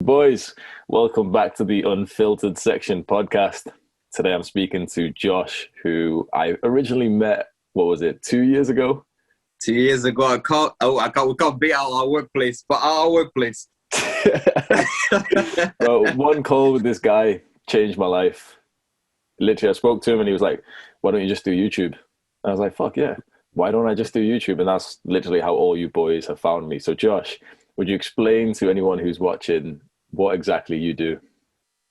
Boys, welcome back to the Unfiltered section podcast. Today I'm speaking to Josh, who I originally met, 2 years ago? 2 years ago, we can't beat out our workplace, but our workplace. Well, one call with this guy changed my life. Literally, I spoke to him and he was like, why don't you just do YouTube? I was like, fuck yeah, why don't I just do YouTube? And that's literally how all you boys have found me. So Josh, would you explain to anyone who's watching what exactly you do?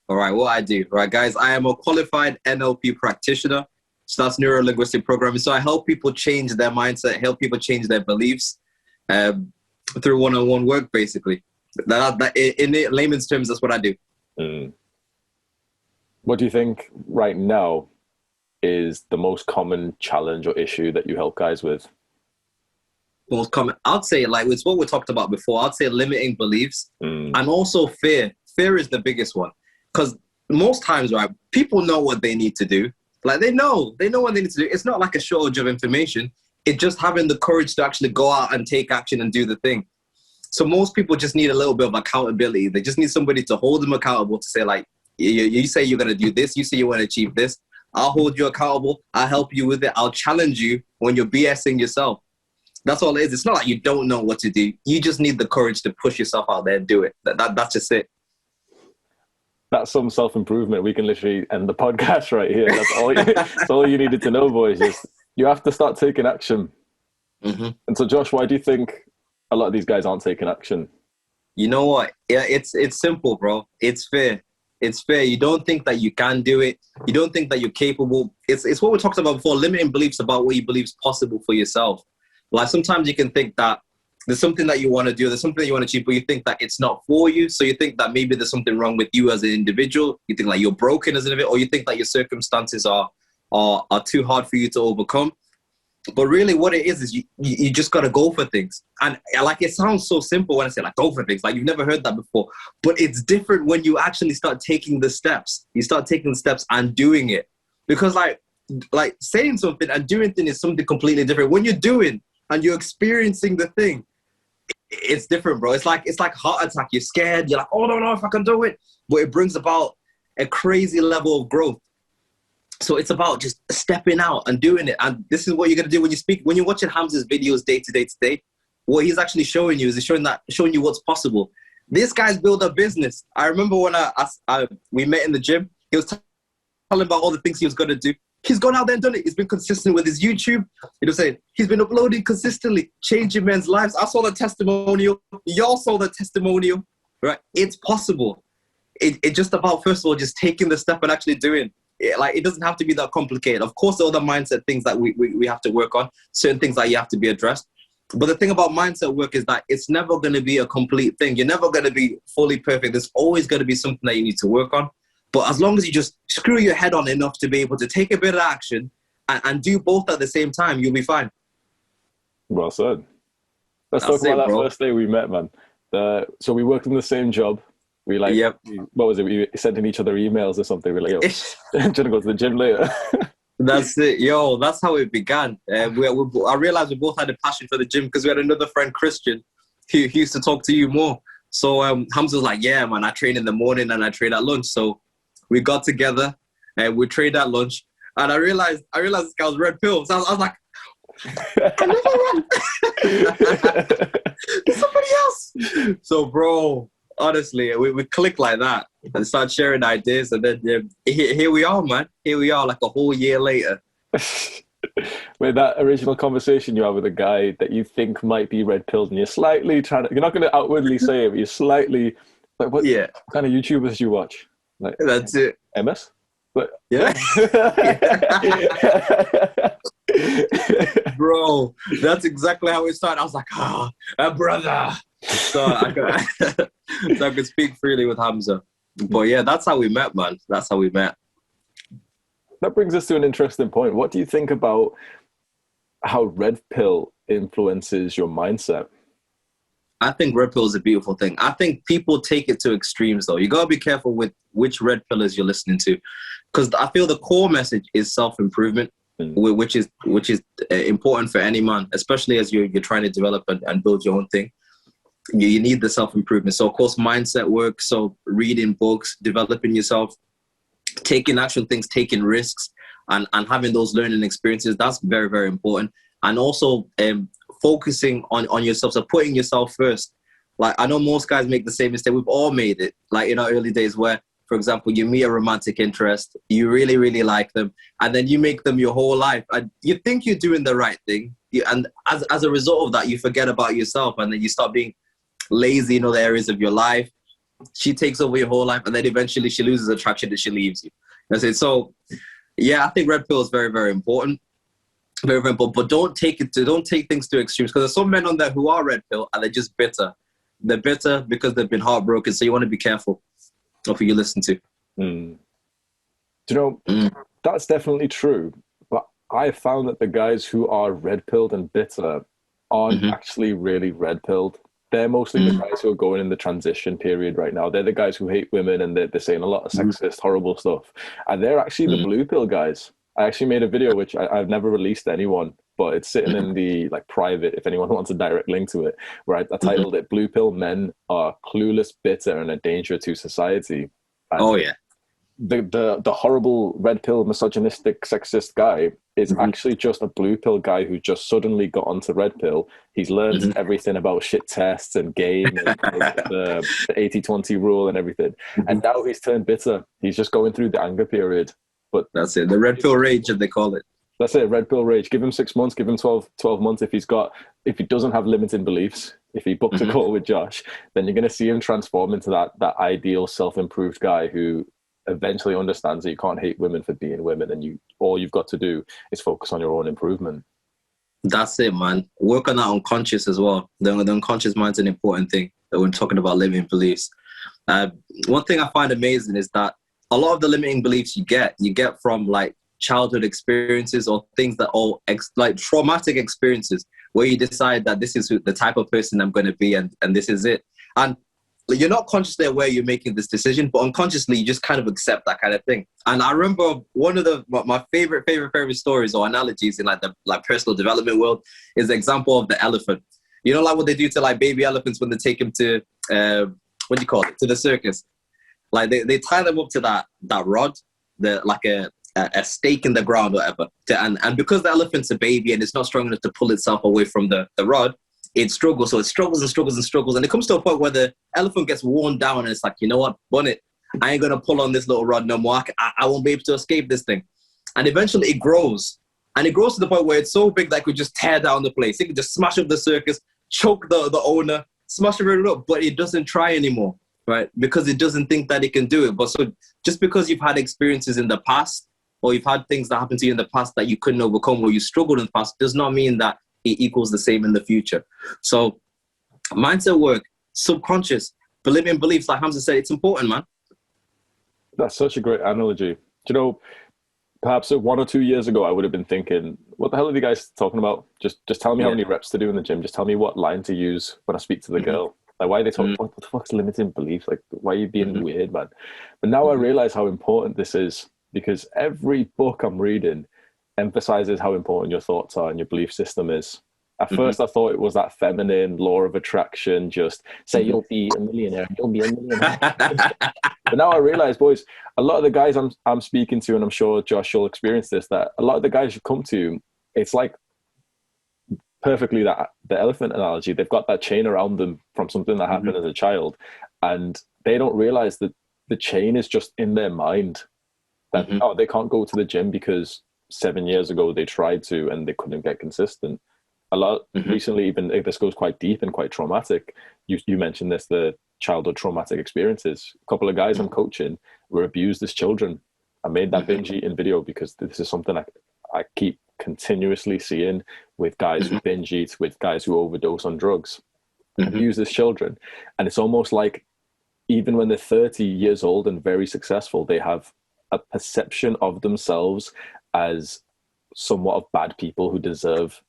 All right, what I do. All right, guys, I am a qualified NLP practitioner. So that's neuro-linguistic programming. So I help people change their mindset, help people change their beliefs through one-on-one work, basically. That in layman's terms, that's what I do. Mm. What do you think right now is the most common challenge or issue that you help guys with? Most common, I'd say, like it's what we talked about before. I'd say limiting beliefs and also fear. Fear is the biggest one because most times, right, people know what they need to do. Like they know what they need to do. It's not like a shortage of information. It's just having the courage to actually go out and take action and do the thing. So most people just need a little bit of accountability. They just need somebody to hold them accountable to say, like, you say you're going to do this. You say you want to achieve this. I'll hold you accountable. I'll help you with it. I'll challenge you when you're BSing yourself. That's all it is. It's not like you don't know what to do. You just need the courage to push yourself out there and do it. That's just it. That's some self-improvement. We can literally end the podcast right here. That's all you needed to know, boys. Is you have to start taking action. Mm-hmm. And so, Josh, why do you think a lot of these guys aren't taking action? You know what? Yeah, it's simple, bro. It's fair. It's fair. You don't think that you can do it. You don't think that you're capable. It's what we talked about before, limiting beliefs about what you believe is possible for yourself. Like sometimes you can think that there's something that you want to do, there's something that you want to achieve, but you think that it's not for you. So you think that maybe there's something wrong with you as an individual. You think like you're broken as an individual, or you think that your circumstances are too hard for you to overcome. But really what it is you just got to go for things. And like, it sounds so simple when I say like go for things, like you've never heard that before, but it's different when you actually start taking the steps. You start taking the steps and doing it, because like saying something and doing things is something completely different. When you're doing and you're experiencing the thing, it's different, bro. It's like heart attack. You're scared. You're like, oh, I don't know if I can do it. But it brings about a crazy level of growth. So it's about just stepping out and doing it. And this is what you're going to do when you speak. When you're watching Hamza's videos day to day, what he's actually showing you is showing you what's possible. This guy's built a business. I remember when we met in the gym, he was telling about all the things he was going to do. He's gone out there and done it. He's been consistent with his YouTube. You know, saying he's been uploading consistently, changing men's lives. I saw the testimonial. Y'all saw the testimonial, right? It's possible. It's just about, first of all, just taking the step and actually doing it. Like, it doesn't have to be that complicated. Of course, there are other mindset things that we have to work on, certain things that you have to be addressed. But the thing about mindset work is that it's never going to be a complete thing. You're never going to be fully perfect. There's always going to be something that you need to work on. But as long as you just screw your head on enough to be able to take a bit of action and do both at the same time, you'll be fine. Well said. Let's talk about that first day we met, man. So we worked in the same job. We what was it? We sent in each other emails or something. We're like, yo, I'm trying to go to the gym later. That's it. Yo, that's how it began. I realized we both had a passion for the gym because we had another friend, Christian, who used to talk to you more. So Hamza was like, yeah, man, I train in the morning and I train at lunch. So we got together and we trained at lunch. And I realized this guy was red pill. So I was like, somebody else. So, bro, honestly, we clicked like that and started sharing ideas. And then here we are, man. Here we are like a whole year later. With that original conversation you have with a guy that you think might be red pilled, and you're slightly you're not going to outwardly say it, but you're slightly like, what kind of YouTubers do you watch? Like, that's it. MS? But yeah. Bro, that's exactly how it started. I was like, brother. So I could speak freely with Hamza. But yeah, that's how we met, man. That's how we met. That brings us to an interesting point. What do you think about how red pill influences your mindset? I think red pill is a beautiful thing. I think people take it to extremes, though. You got to be careful with which red pillers you're listening to, because I feel the core message is self-improvement, which is important for any man, especially as you're trying to develop and build your own thing. You need the self-improvement. So of course, mindset work. So reading books, developing yourself, taking action things, taking risks, and having those learning experiences. That's very, very important. And also focusing on yourself. So putting yourself first. Like, I know most guys make the same mistake. We've all made it. Like in our early days where, for example, you meet a romantic interest, you really, really like them, and then you make them your whole life. And you think you're doing the right thing. And as a result of that, you forget about yourself, and then you start being lazy in other areas of your life. She takes over your whole life, and then eventually she loses attraction and she leaves you. That's it. So yeah, I think red pill is very, very important. Very, very important. But don't take things to extremes, because there's some men on there who are red pill and they're just bitter. They're bitter because they've been heartbroken. So you want to be careful of who you listen to. Mm. Do you know, that's definitely true. But I found that the guys who are red pilled and bitter aren't actually really red pilled. They're mostly the guys who are going in the transition period right now. They're the guys who hate women, and they're saying a lot of sexist, horrible stuff. And they're actually the blue pill guys. I actually made a video, which I've never released to anyone, but it's sitting in the like private, if anyone wants a direct link to it, where I titled it "Blue Pill Men Are Clueless, Bitter, and a Danger to Society." And Oh yeah. The horrible red pill misogynistic sexist guy is actually just a blue pill guy who just suddenly got onto red pill. He's learned everything about shit tests and game and the 80-20 rule and everything. And now he's turned bitter. He's just going through the anger period. But that's it. The red pill rage, as they call it. That's it, red pill rage. Give him 6 months, give him 12 months. If he doesn't have limiting beliefs, if he books a call with Josh, then you're going to see him transform into that ideal self-improved guy who eventually understands that you can't hate women for being women, and all you've got to do is focus on your own improvement. That's it, man. Work on that unconscious as well. The unconscious mind's an important thing that we're talking about limiting beliefs. One thing I find amazing is that a lot of the limiting beliefs you get from like childhood experiences or things that are like traumatic experiences where you decide that this is the type of person I'm going to be, and this is it. And you're not consciously aware you're making this decision, but unconsciously you just kind of accept that kind of thing. And I remember one of my favorite stories or analogies in like the personal development world is the example of the elephant. You know, like what they do to like baby elephants when they take them to what do you call it, to the circus? Like they tie them up to that rod, like a stake in the ground or whatever. And because the elephant's a baby and it's not strong enough to pull itself away from the rod, it struggles. So it struggles and struggles and struggles. And it comes to a point where the elephant gets worn down and it's like, you know what, bun it. I ain't going to pull on this little rod no more. I won't be able to escape this thing. And eventually it grows. And it grows to the point where it's so big that it could just tear down the place. It could just smash up the circus, choke the owner, smash it up, but it doesn't try anymore, right? Because it doesn't think that it can do it. But so just because you've had experiences in the past, or you've had things that happened to you in the past that you couldn't overcome, or you struggled in the past, does not mean that it equals the same in the future. So mindset work, subconscious, limiting beliefs, like Hamza said, it's important, man. That's such a great analogy. Do you know, perhaps 1 or 2 years ago, I would have been thinking, what the hell are you guys talking about? Just tell me how many reps to do in the gym. Just tell me what line to use when I speak to the girl. Like, why are they talking, what the fuck's limiting beliefs? Like, why are you being weird, man? But now I realize how important this is, because every book I'm reading emphasizes how important your thoughts are and your belief system is. At first, I thought it was that feminine law of attraction, just say you'll be a millionaire, you'll be a millionaire. But now I realize, boys, a lot of the guys I'm speaking to, and I'm sure Josh will experience this, that a lot of the guys you come to, it's like perfectly the elephant analogy. They've got that chain around them from something that happened as a child, and they don't realize that the chain is just in their mind. That they can't go to the gym because 7 years ago they tried to and they couldn't get consistent. A lot recently, even this goes quite deep and quite traumatic. You mentioned this, the childhood traumatic experiences. A couple of guys I'm coaching were abused as children. I made that binge eating video because this is something I keep continuously seeing with guys who binge eat, with guys who overdose on drugs, abused as children. And it's almost like even when they're 30 years old and very successful, they have a perception of themselves as somewhat of bad people who deserve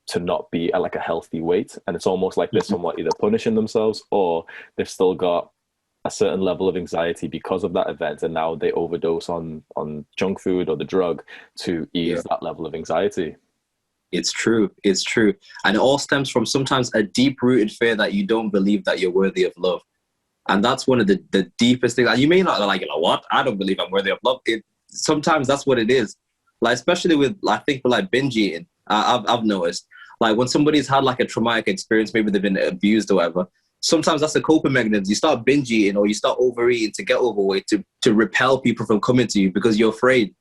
to not be at like a healthy weight. And it's almost like they're somewhat either punishing themselves, or they've still got a certain level of anxiety because of that event, and now they overdose on junk food or the drug to ease that level of anxiety. It's true. It's true. And it all stems from sometimes a deep rooted fear that you don't believe that you're worthy of love. And that's one of the deepest things. And you may not like, you know what? I don't believe I'm worthy of love. Sometimes that's what it is. Like, especially with, I think, with like binge eating, I've noticed, like when somebody's had like a traumatic experience, maybe they've been abused or whatever, sometimes that's a coping mechanism. You start binge eating or you start overeating to get overweight, to repel people from coming to you because you're afraid.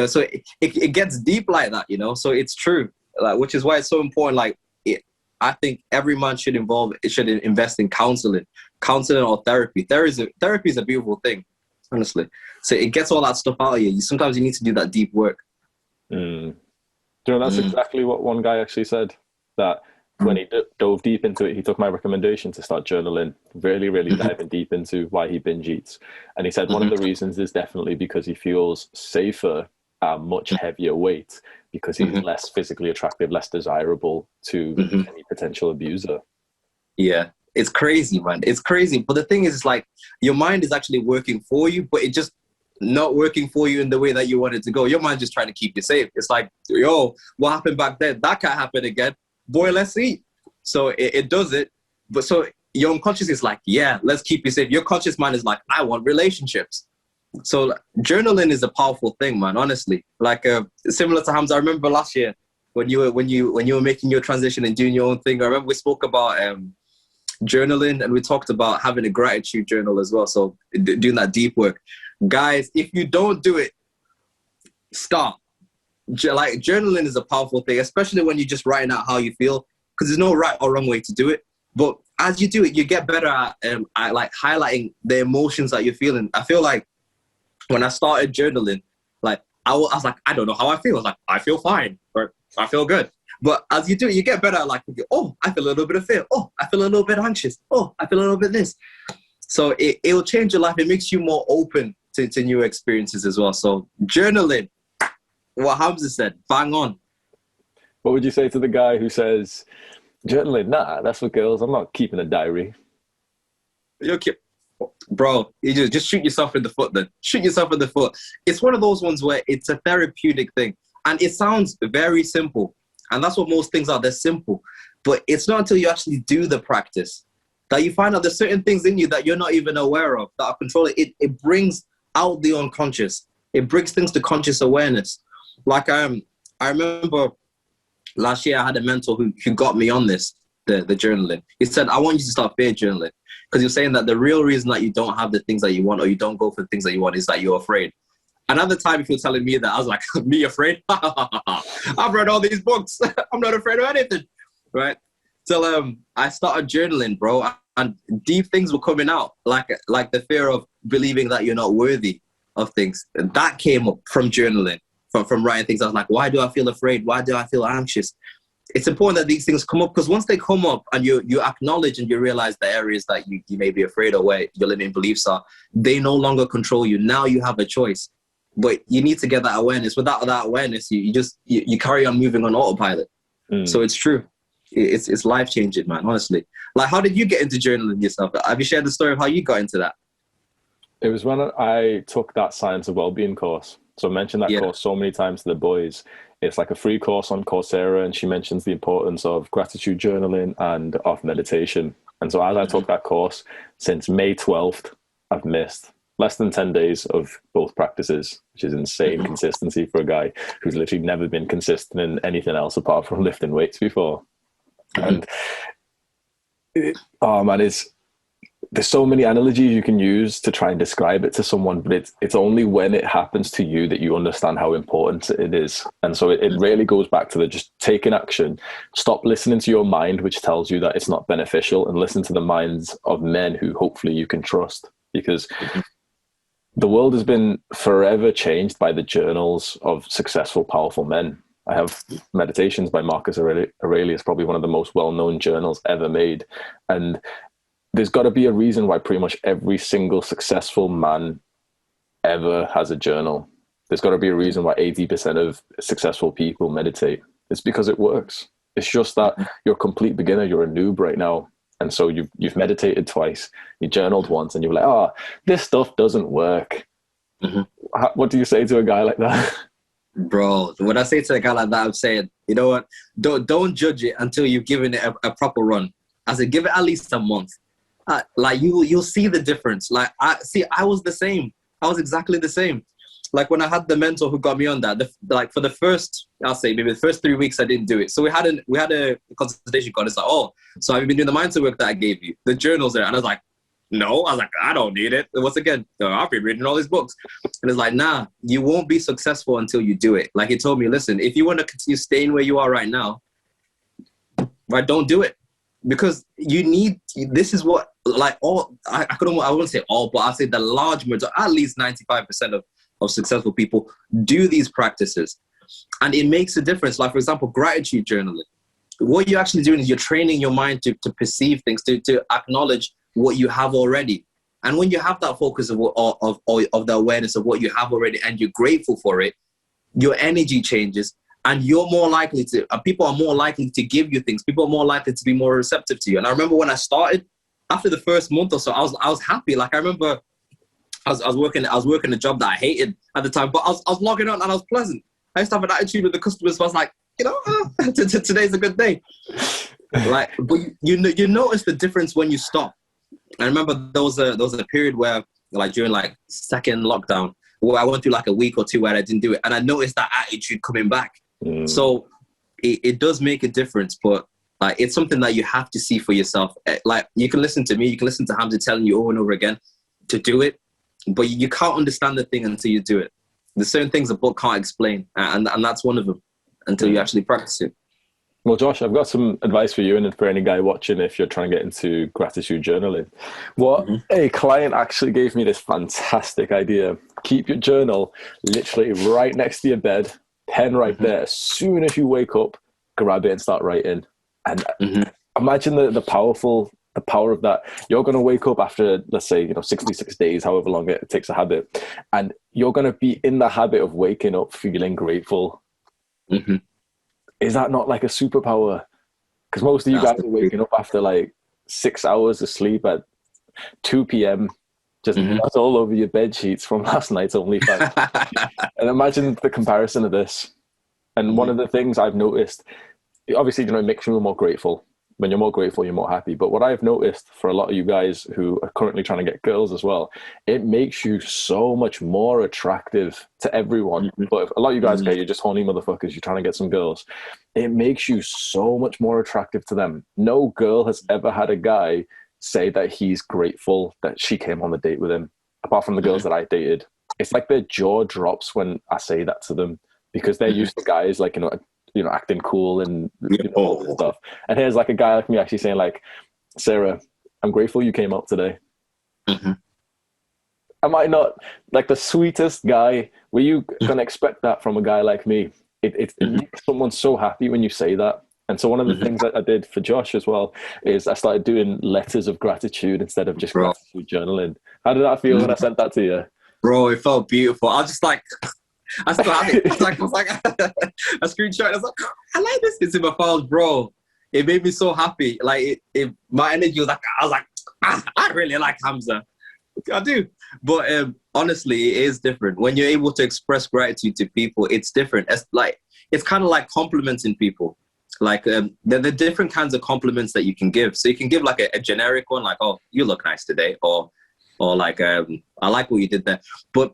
So it gets deep like that, so it's true, like, which is why it's so important. Like, I think every man should invest in counseling or therapy. Therapy is a beautiful thing, honestly. So it gets all that stuff out of you. Sometimes you need to do that deep work. Mm. Do you know, that's exactly what one guy actually said, that when he dove deep into it, he took my recommendation to start journaling, really, really diving deep into why he binge eats. And he said one of the reasons is definitely because he feels safer at a much heavier weight, because he's less physically attractive, less desirable to any potential abuser. Yeah, it's crazy, man. It's crazy. But the thing is, it's like your mind is actually working for you, but it just not working for you in the way that you want it to go. Your mind's just trying to keep you safe. It's like, yo, what happened back then? That can't happen again. Boy, let's eat. So it does it. But so your unconscious is like, yeah, let's keep you safe. Your conscious mind is like, I want relationships. So journaling is a powerful thing, man, honestly. Like similar to Hamza, I remember last year when you were making your transition and doing your own thing. I remember we spoke about journaling, and we talked about having a gratitude journal as well. So doing that deep work. Guys, if you don't do it, stop. Like, journaling is a powerful thing, especially when you're just writing out how you feel, because there's no right or wrong way to do it. But as you do it, you get better at like highlighting the emotions that you're feeling. I feel like when I started journaling, like I was like, I don't know how I feel. I was like, I feel fine, or I feel good. But as you do it, you get better at like, oh, I feel a little bit of fear. Oh, I feel a little bit anxious. Oh, I feel a little bit this. So it'll change your life. It makes you more open to new experiences as well. So journaling, what Hamza said, bang on. What would you say to the guy who says, journaling, nah, that's for girls, I'm not keeping a diary? Okay. Bro, you just shoot yourself in the foot then. Shoot yourself in the foot. It's one of those ones where it's a therapeutic thing. And it sounds very simple. And that's what most things are. They're simple. But it's not until you actually do the practice that you find out there's certain things in you that you're not even aware of that are controlling. It brings out the unconscious. It brings things to conscious awareness. Like I remember last year I had a mentor who got me on this, the journaling. He said, I want you to start fear journaling, because you're saying that the real reason that you don't have the things that you want, or you don't go for the things that you want, is that you're afraid. And at the time, if you're telling me that, I was like, me afraid? I've read all these books. I'm not afraid of anything, right? So I started journaling, bro, and deep things were coming out, like the fear of believing that you're not worthy of things. And that came up from journaling, from writing things. I was like, why do I feel afraid? Why do I feel anxious? It's important that these things come up, because once they come up and you acknowledge and you realize the areas that you may be afraid of, where your limiting beliefs are, they no longer control you. Now you have a choice. But you need to get that awareness. Without that awareness, you carry on moving on autopilot. So it's true. It's life-changing, man, honestly. Like, how did you get into journaling yourself? Have you shared the story of how you got into that? It was when I took that Science of Wellbeing course. So I mentioned that course so many times to the boys. It's like a free course on Coursera, and she mentions the importance of gratitude journaling and of meditation. And so as I took that course, since May 12th, I've missed less than 10 days of both practices, which is insane consistency for a guy who's literally never been consistent in anything else apart from lifting weights before. And oh man, there's so many analogies you can use to try and describe it to someone, but it's only when it happens to you that you understand how important it is. And so it really goes back to just taking action. Stop listening to your mind, which tells you that it's not beneficial, and listen to the minds of men who hopefully you can trust, because the world has been forever changed by the journals of successful, powerful men. I have Meditations by Marcus Aurelius, probably one of the most well-known journals ever made. And there's got to be a reason why pretty much every single successful man ever has a journal. There's got to be a reason why 80% of successful people meditate. It's because it works. It's just that you're a complete beginner. You're a noob right now. And so you've meditated twice, you journaled once, and you're like, oh, this stuff doesn't work. What do you say to a guy like that? Bro, when I say to a guy like that, I'm saying, You know what? Don't judge it until you've given it a proper run. I said, give it at least a month. Like you'll see the difference. Like I was the same. I was exactly the same. Like when I had the mentor who got me on that, like for the first, I'll say maybe the first 3 weeks, I didn't do it. So we had a consultation call. It's like, oh, so have you been doing the mindset work that I gave you? The journals there. And I was like, no. I was like, I don't need it. And once again, no, I've been reading all these books. And it's like, nah, you won't be successful until you do it. Like he told me, listen, if you want to continue staying where you are right now, right, don't do it. Because you need, this is what, like all, I wouldn't say all, but I'd say the large majority, at least 95% of successful people do these practices. And it makes a difference. Like, for example, gratitude journaling. What you're actually doing is you're training your mind to perceive things, to acknowledge what you have already. And when you have that focus of the awareness of what you have already and you're grateful for it, your energy changes. And you're more likely to, people are more likely to give you things. People are more likely to be more receptive to you. And I remember when I started, after the first month or so, I was happy. Like I remember I was working a job that I hated at the time, but I was logging on and I was pleasant. I used to have an attitude with the customers. So I was like, you know, today's a good day. Like, but you notice the difference when you stop. I remember there was a period where, like during like second lockdown, where I went through like a week or two where I didn't do it, and I noticed that attitude coming back. So it does make a difference, but like it's something that you have to see for yourself. Like you can listen to me, you can listen to Hamza telling you over and over again to do it, but you can't understand the thing until you do it. There's certain things a book can't explain, and that's one of them until you actually practice it. Well, Josh, I've got some advice for you and for any guy watching if you're trying to get into gratitude journaling. What a client actually gave me this fantastic idea. Keep your journal literally right next to your bed, pen right there. As soon as you wake up, grab it and start writing. And imagine the power of that. You're going to wake up after, let's say, 66 days, however long it takes a habit, and you're going to be in the habit of waking up feeling grateful. Is that not like a superpower? Because most of you guys are waking up after like 6 hours of sleep at 2 p.m. just that's all over your bed sheets from last night's OnlyFans. And imagine the comparison of this. And one of the things I've noticed, obviously, it makes you more grateful. When you're more grateful, you're more happy. But what I've noticed for a lot of you guys who are currently trying to get girls as well, it makes you so much more attractive to everyone. But if a lot of you guys, okay, you're just horny motherfuckers, you're trying to get some girls. It makes you so much more attractive to them. No girl has ever had a guy say that he's grateful that she came on the date with him, apart from the girls that I dated. It's like their jaw drops when I say that to them because they're used to guys like, acting cool and all this stuff. And here's like a guy like me actually saying like, Sarah, I'm grateful you came out today. Am I not like the sweetest guy? Were you going to expect that from a guy like me? It makes someone so happy when you say that. And so one of the things that I did for Josh as well is I started doing letters of gratitude instead of just gratitude journaling. How did that feel when I sent that to you? Bro, it felt beautiful. I was just like, I still have it. I was like a screenshot. I was like, I like this. It's in my files, bro. It made me so happy. Like my energy was like, I was like, I really like Hamza. I do. But honestly, it is different. When you're able to express gratitude to people, it's different. It's kind of like complimenting people. Like there are different kinds of compliments that you can give. So you can give like a generic one, like, oh, you look nice today, or like, I like what you did there. But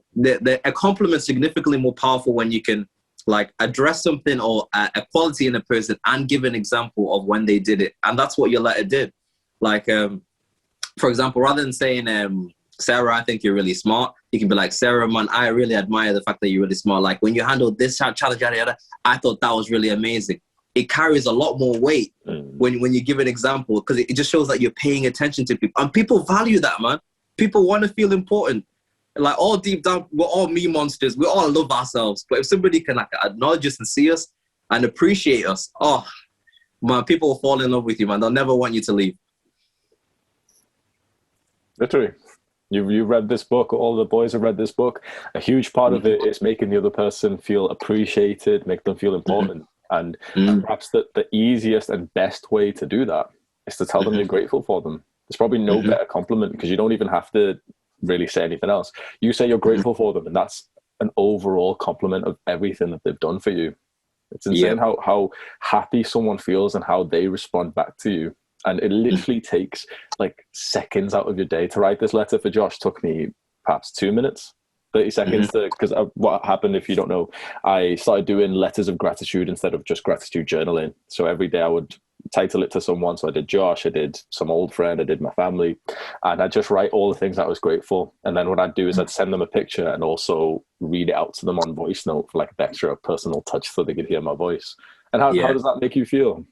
a compliment is significantly more powerful when you can like address something or a quality in a person and give an example of when they did it. And that's what your letter did. Like, for example, rather than saying, Sarah, I think you're really smart, you can be like, Sarah, man, I really admire the fact that you're really smart. Like when you handled this challenge, I thought that was really amazing. It carries a lot more weight when you give an example because it just shows that you're paying attention to people. And people value that, man. People want to feel important. Like all deep down, we're all me monsters. We all love ourselves. But if somebody can like acknowledge us and see us and appreciate us, oh, man, people will fall in love with you, man. They'll never want you to leave. Literally. You read this book, all the boys have read this book. A huge part of it is making the other person feel appreciated, make them feel important. And perhaps the easiest and best way to do that is to tell them you're grateful for them. There's probably no better compliment because you don't even have to really say anything else. You say you're grateful for them, and that's an overall compliment of everything that they've done for you. It's insane how happy someone feels and how they respond back to you. And it literally takes like seconds out of your day. To write this letter for Josh took me perhaps 2 minutes, 30 seconds because what happened, if you don't know, I started doing letters of gratitude instead of just gratitude journaling. So every day I would title it to someone. So I did Josh, I did some old friend, I did my family, and I just write all the things I was grateful. And then what I'd do is I'd send them a picture and also read it out to them on voice note for like an extra personal touch so they could hear my voice. And how does that make you feel?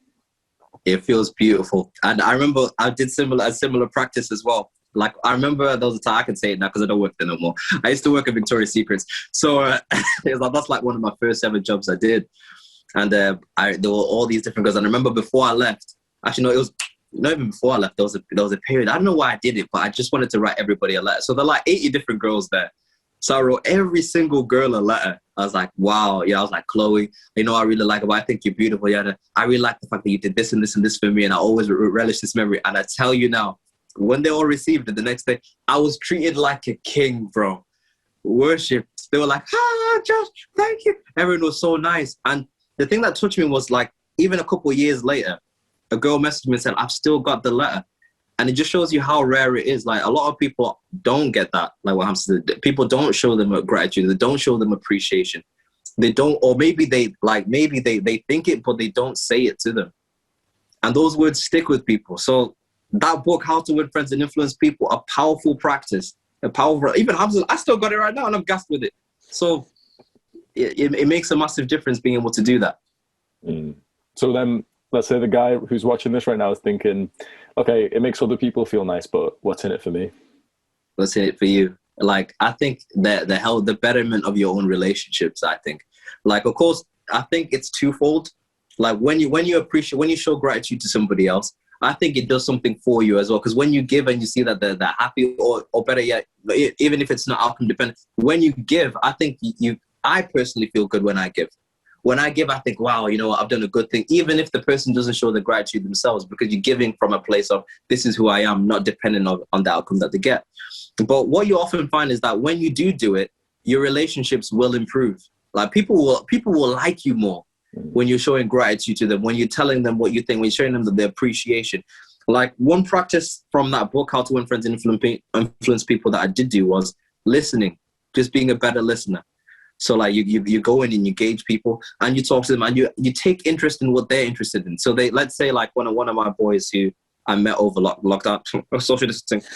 It feels beautiful. And I remember I did a similar practice as well. Like, I remember there was a time, I can say it now because I don't work there no more. I used to work at Victoria's Secrets. So that's like one of my first ever jobs I did. And there were all these different girls. And I remember before I left, actually, no, it was not even before I left. There was a period. I don't know why I did it, but I just wanted to write everybody a letter. So there are like 80 different girls there. So I wrote every single girl a letter. I was like, wow. Yeah, I was like, Chloe, you know, I really like it, but I think you're beautiful. Yeah, I really like the fact that you did this and this and this for me. And I always relish this memory. And I tell you now, when they all received it the next day, I was treated like a king, bro. Worshipped. They were like, Josh, thank you. Everyone was so nice. And the thing that touched me was like, even a couple of years later, a girl messaged me and said, I've still got the letter. And it just shows you how rare it is. Like, a lot of people don't get that. Like what happens to people don't show them gratitude. They don't show them appreciation. They don't, or maybe they think it, but they don't say it to them. And those words stick with people. So that book, How to Win Friends and Influence People, a powerful practice, even Hamza, I still got it right now and I'm gassed with it. So it makes a massive difference being able to do that. So then, let's say the guy who's watching this right now is thinking, okay, it makes other people feel nice, but what's in it for me? What's in it for you? Like, I think that the betterment of your own relationships, I think. Like, of course, I think it's twofold. Like, when you show gratitude to somebody else, I think it does something for you as well. Because when you give and you see that they're happy, or better yet, even if it's not outcome dependent, when you give, I think I personally feel good when I give. When I give, I think, wow, you know what, I've done a good thing, even if the person doesn't show the gratitude themselves, because you're giving from a place of, this is who I am, not dependent on the outcome that they get. But what you often find is that when you do it, your relationships will improve. Like, people will like you more when you're showing gratitude to them, when you're telling them what you think, when you're showing them the appreciation. Like, one practice from that book, How to Win Friends and Influence People, that I did do was listening, just being a better listener. So like you go in and you gauge people and you talk to them and you take interest in what they're interested in. So let's say like one of my boys who I met over lockdown, social distancing,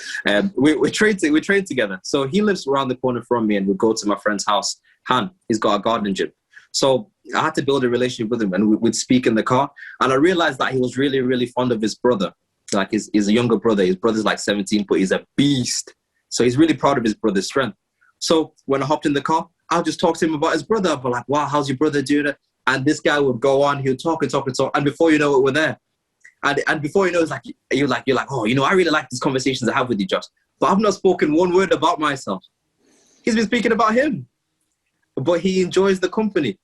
we trained together. So he lives around the corner from me and we go to my friend's house. Han, he's got a garden gym. So I had to build a relationship with him and we'd speak in the car. And I realized that he was really, really fond of his brother. Like he's a younger brother. His brother's like 17, but he's a beast. So he's really proud of his brother's strength. So when I hopped in the car, I'll just talk to him about his brother. I'll be like, wow, how's your brother doing? And this guy would go on, he'll talk. And before you know it, we're there. And before you know, it's like, you're like, oh, you know, I really like these conversations I have with you, Josh. But I've not spoken one word about myself. He's been speaking about him. But he enjoys the company.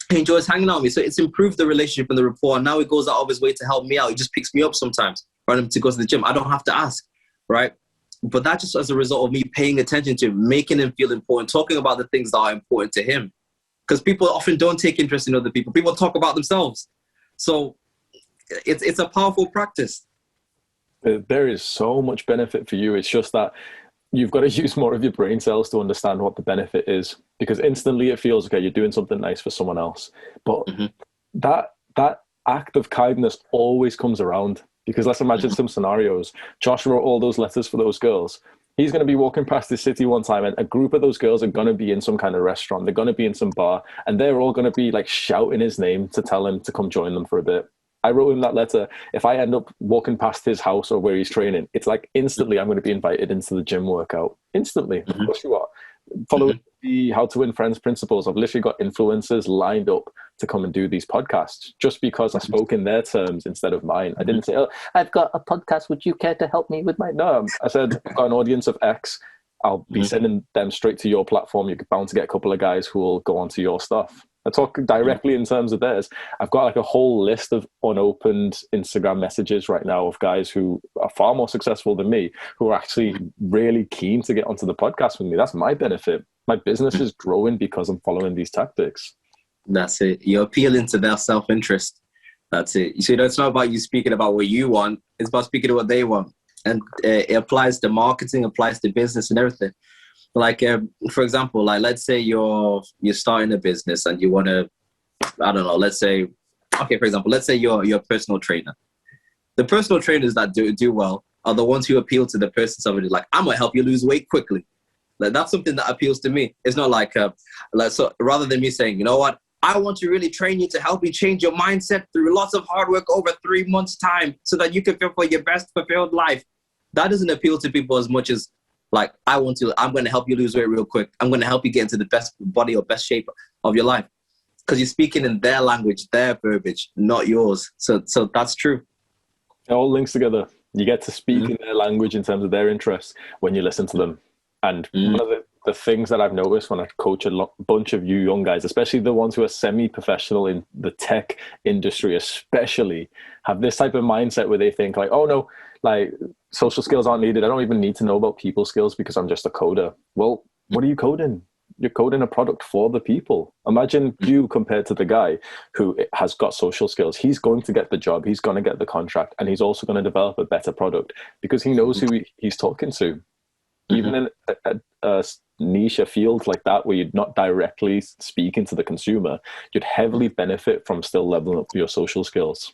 He enjoys hanging out with me. So it's improved the relationship and the rapport. And now he goes out of his way to help me out. He just picks me up sometimes for him to go to the gym. I don't have to ask, right? But that's just as a result of me paying attention to him, making him feel important, talking about the things that are important to him. Because people often don't take interest in other people. People talk about themselves. So it's a powerful practice. There is so much benefit for you. It's just that you've got to use more of your brain cells to understand what the benefit is. Because instantly it feels, okay, you're doing something nice for someone else. But that act of kindness always comes around. Because let's imagine some scenarios. Josh wrote all those letters for those girls. He's going to be walking past this city one time and a group of those girls are going to be in some kind of restaurant. They're going to be in some bar and they're all going to be like shouting his name to tell him to come join them for a bit. I wrote him that letter. If I end up walking past his house or where he's training, it's like instantly I'm going to be invited into the gym workout. Instantly. Of course you are. Following the How to Win Friends principles, I've literally got influencers lined up to come and do these podcasts just because I spoke in their terms instead of mine. I didn't say, oh, I've got a podcast. Would you care to help me with my... No, I said, I've got an audience of X. I'll be sending them straight to your platform. You're bound to get a couple of guys who will go onto your stuff. I talk directly in terms of theirs. I've got like a whole list of unopened Instagram messages right now of guys who are far more successful than me, who are actually really keen to get onto the podcast with me. That's my benefit. My business is growing because I'm following these tactics. That's it. You're appealing to their self-interest. That's it. So it's not about you speaking about what you want. It's about speaking to what they want. And it applies to marketing, applies to business and everything. Like, for example, like let's say you're starting a business and you want to, I don't know, let's say, okay, for example, let's say you're a personal trainer. The personal trainers that do well are the ones who appeal to the person. Somebody like, I'm gonna help you lose weight quickly. Like that's something that appeals to me. It's not like so rather than me saying, you know what, I want to really train you to help you change your mindset through lots of hard work over 3 months' time so that you can feel for your best fulfilled life. That doesn't appeal to people as much as like, I'm going to help you lose weight real quick. I'm going to help you get into the best body or best shape of your life. Because you're speaking in their language, their verbiage, not yours. So that's true. It all links together. You get to speak in their language in terms of their interests when you listen to them. And one of the things that I've noticed when I coach a bunch of you young guys, especially the ones who are semi-professional in the tech industry, especially, have this type of mindset where they think like, oh no, like social skills aren't needed. I don't even need to know about people skills because I'm just a coder. Well, what are you coding? You're coding a product for the people. Imagine you compared to the guy who has got social skills. He's going to get the job. He's going to get the contract. And he's also going to develop a better product because he knows who he's talking to. Even in a niche, a field like that, where you're not directly speaking to the consumer, you'd heavily benefit from still leveling up your social skills.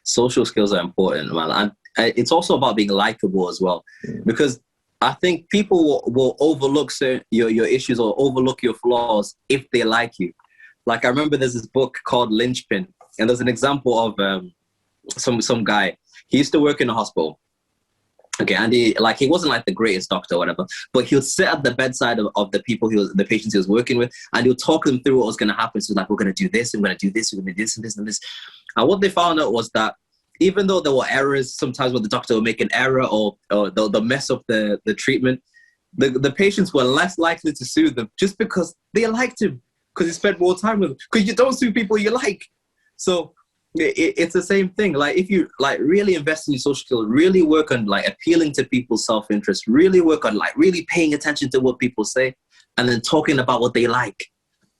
Social skills are important, man. And it's also about being likable as well, because I think people will overlook your issues or overlook your flaws if they like you. Like I remember there's this book called Lynchpin, and there's an example of some guy. He used to work in a hospital. Okay, and he wasn't like the greatest doctor or whatever, but he'll sit at the bedside of the the patients he was working with, and he'll talk them through what was going to happen. So like, we're going to do this, and we're going to do this, we're going to do this and this and this. And what they found out was that even though there were errors, sometimes when the doctor would make an error or they'll mess up the treatment, the patients were less likely to sue them just because they liked him, because he spent more time with them. Because you don't sue people you like. So it's the same thing. Like if you like really invest in your social skills, really work on like appealing to people's self-interest, really work on like really paying attention to what people say and then talking about what they like,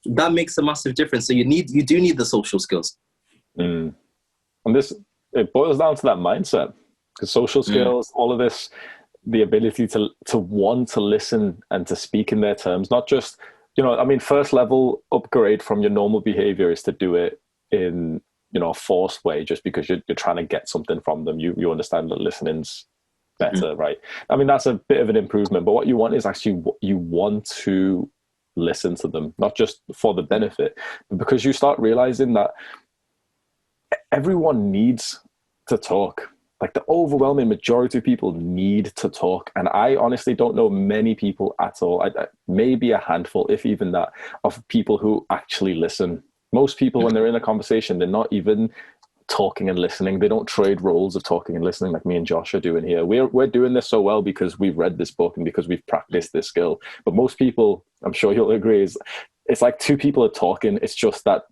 that makes a massive difference. So you do need the social skills. And it boils down to that mindset, because social skills, all of this, the ability to want to listen and to speak in their terms, not just, I mean, first level upgrade from your normal behavior is to do it in a forced way, just because you're trying to get something from them. You understand that listening's better, right? I mean, that's a bit of an improvement, but what you want is actually you want to listen to them, not just for the benefit, but because you start realizing that everyone needs to talk. Like the overwhelming majority of people need to talk. And I honestly don't know many people at all, maybe a handful, if even that, of people who actually listen. Most people, when they're in a conversation, they're not even talking and listening. They don't trade roles of talking and listening like me and Josh are doing here. We're doing this so well because we've read this book and because we've practiced this skill. But most people, I'm sure you'll agree, it's like two people are talking. It's just that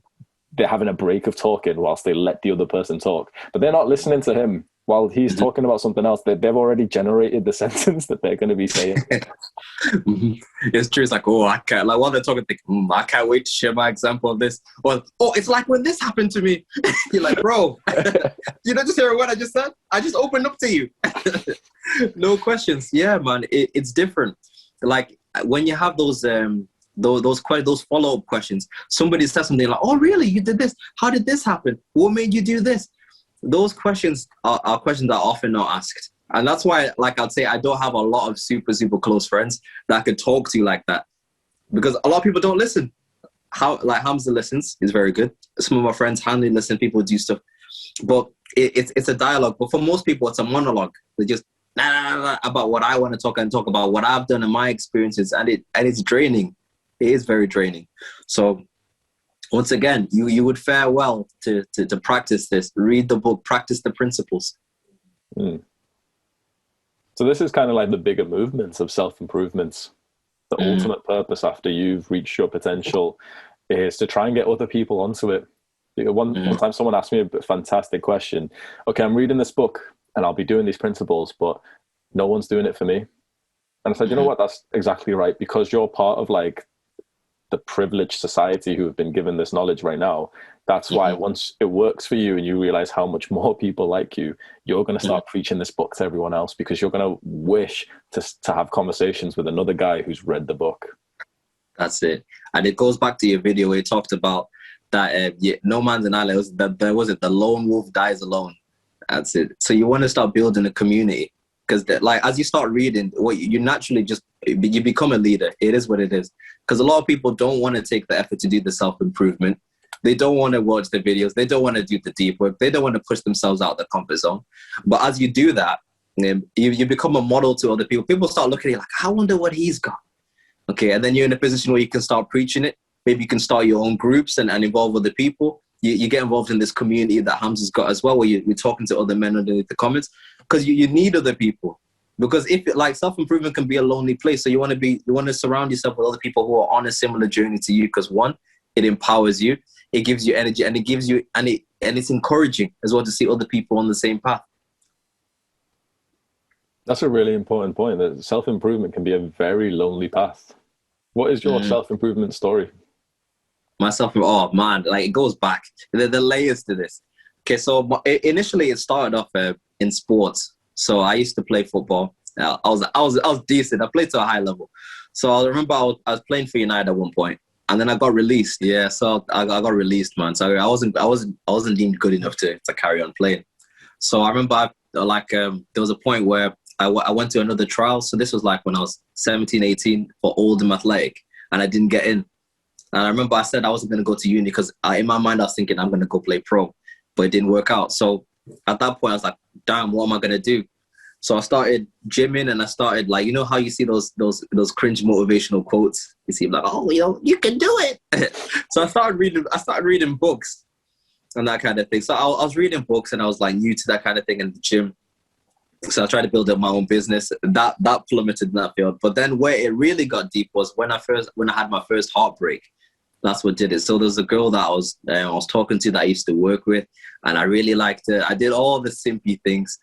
they're having a break of talking whilst they let the other person talk. But they're not listening to him while he's talking about something else. They've already generated the sentence that they're going to be saying. It's true. It's like, oh, I can't. Like while they're talking, I can't wait to share my example of this. Or, oh, it's like when this happened to me. You're like, bro, you don't just hear what I just said. I just opened up to you. No questions. Yeah, man, it's different. Like when you have those follow-up questions, somebody says something like, oh, really? You did this? How did this happen? What made you do this? Those questions are questions that are often not asked. And that's why, like I'd say, I don't have a lot of super, super close friends that I could talk to like that. Because a lot of people don't listen. Like Hamza listens, is very good. Some of my friends handling listen, people do stuff. But it's a dialogue. But for most people, it's a monologue. They just about what I want to talk about what I've done and my experiences. And it's draining. It is very draining. So once again, you would fare well to practice this. Read the book, practice the principles. So this is kind of like the bigger movements of self-improvements. The ultimate purpose after you've reached your potential is to try and get other people onto it. One time someone asked me a fantastic question. Okay, I'm reading this book and I'll be doing these principles, but no one's doing it for me. And I said, you know what? That's exactly right. Because you're part of like the privileged society who have been given this knowledge right now. That's why once it works for you and you realize how much more people like you, you're going to start preaching this book to everyone else, because you're going to wish to have conversations with another guy who's read the book. That's it. And it goes back to your video where you talked about that no man's an island. Was it the lone wolf dies alone? That's it. So you want to start building a community, because like as you start reading, you naturally you become a leader. It is what it is. Because a lot of people don't want to take the effort to do the self-improvement. They don't want to watch the videos. They don't want to do the deep work. They don't want to push themselves out of the comfort zone. But as you do that, you become a model to other people. People start looking at you like, I wonder what he's got. Okay, and then you're in a position where you can start preaching it. Maybe you can start your own groups and involve other people. You get involved in this community that Hamza's got as well, where you're talking to other men underneath the comments, because you need other people. Because self-improvement can be a lonely place. So you want to surround yourself with other people who are on a similar journey to you, because one, it empowers you, it gives you energy, and it's encouraging as well to see other people on the same path. That's a really important point, that self-improvement can be a very lonely path. What is your self-improvement story? Oh man, like it goes back. The layers to this. Okay, so initially it started off in sports. So I used to play football. I was decent. I played to a high level. So I remember I was playing for United at one point, and then I got released. Yeah, so I got released, man. So I wasn't deemed good enough to carry on playing. So I remember there was a point where I went to another trial. So this was like when I was 17, 18 for Oldham Athletic, and I didn't get in. And I remember I said I wasn't going to go to uni because in my mind I was thinking I'm going to go play pro, but it didn't work out. So at that point I was like, damn, what am I going to do? So I started gymming, and I started, like, you know how you see those cringe motivational quotes? You see like, oh, you can do it. So I started reading books and that kind of thing. So I was reading books, and I was like new to that kind of thing in the gym. So I tried to build up my own business. That plummeted in that field. But then where it really got deep was when I had my first heartbreak. That's what did it. So there's a girl that I was talking to that I used to work with, and I really liked her. I did all the simpy things,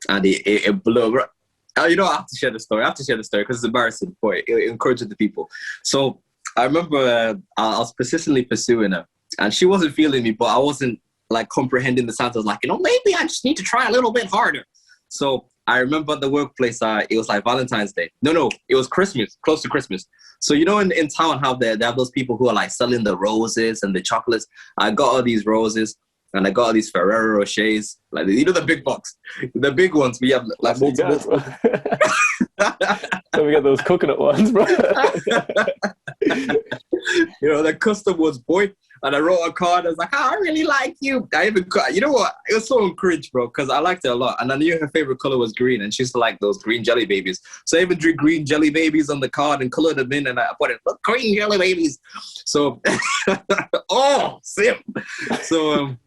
and it blew up. I have to share the story. I have to share the story because it's embarrassing, but it encouraged the people. So I remember I was persistently pursuing her, and she wasn't feeling me, but I wasn't like comprehending the signs. I was like, maybe I just need to try a little bit harder. So I remember at the workplace, it was like Valentine's Day. No, it was Christmas, close to Christmas. So, in town, how they have those people who are like selling the roses and the chocolates. I got all these roses, and I got all these Ferrero Rochers, like, the big box, the big ones. We have like multiple. So we got those coconut ones, bro. The custom ones, boy. And I wrote a card. I was like, I really like you. I even, what? It was so cringe, bro, because I liked her a lot. And I knew her favorite color was green, and she used to like those green jelly babies. So I even drew green jelly babies on the card and colored them in, and I put it, look, green jelly babies. So, sim. So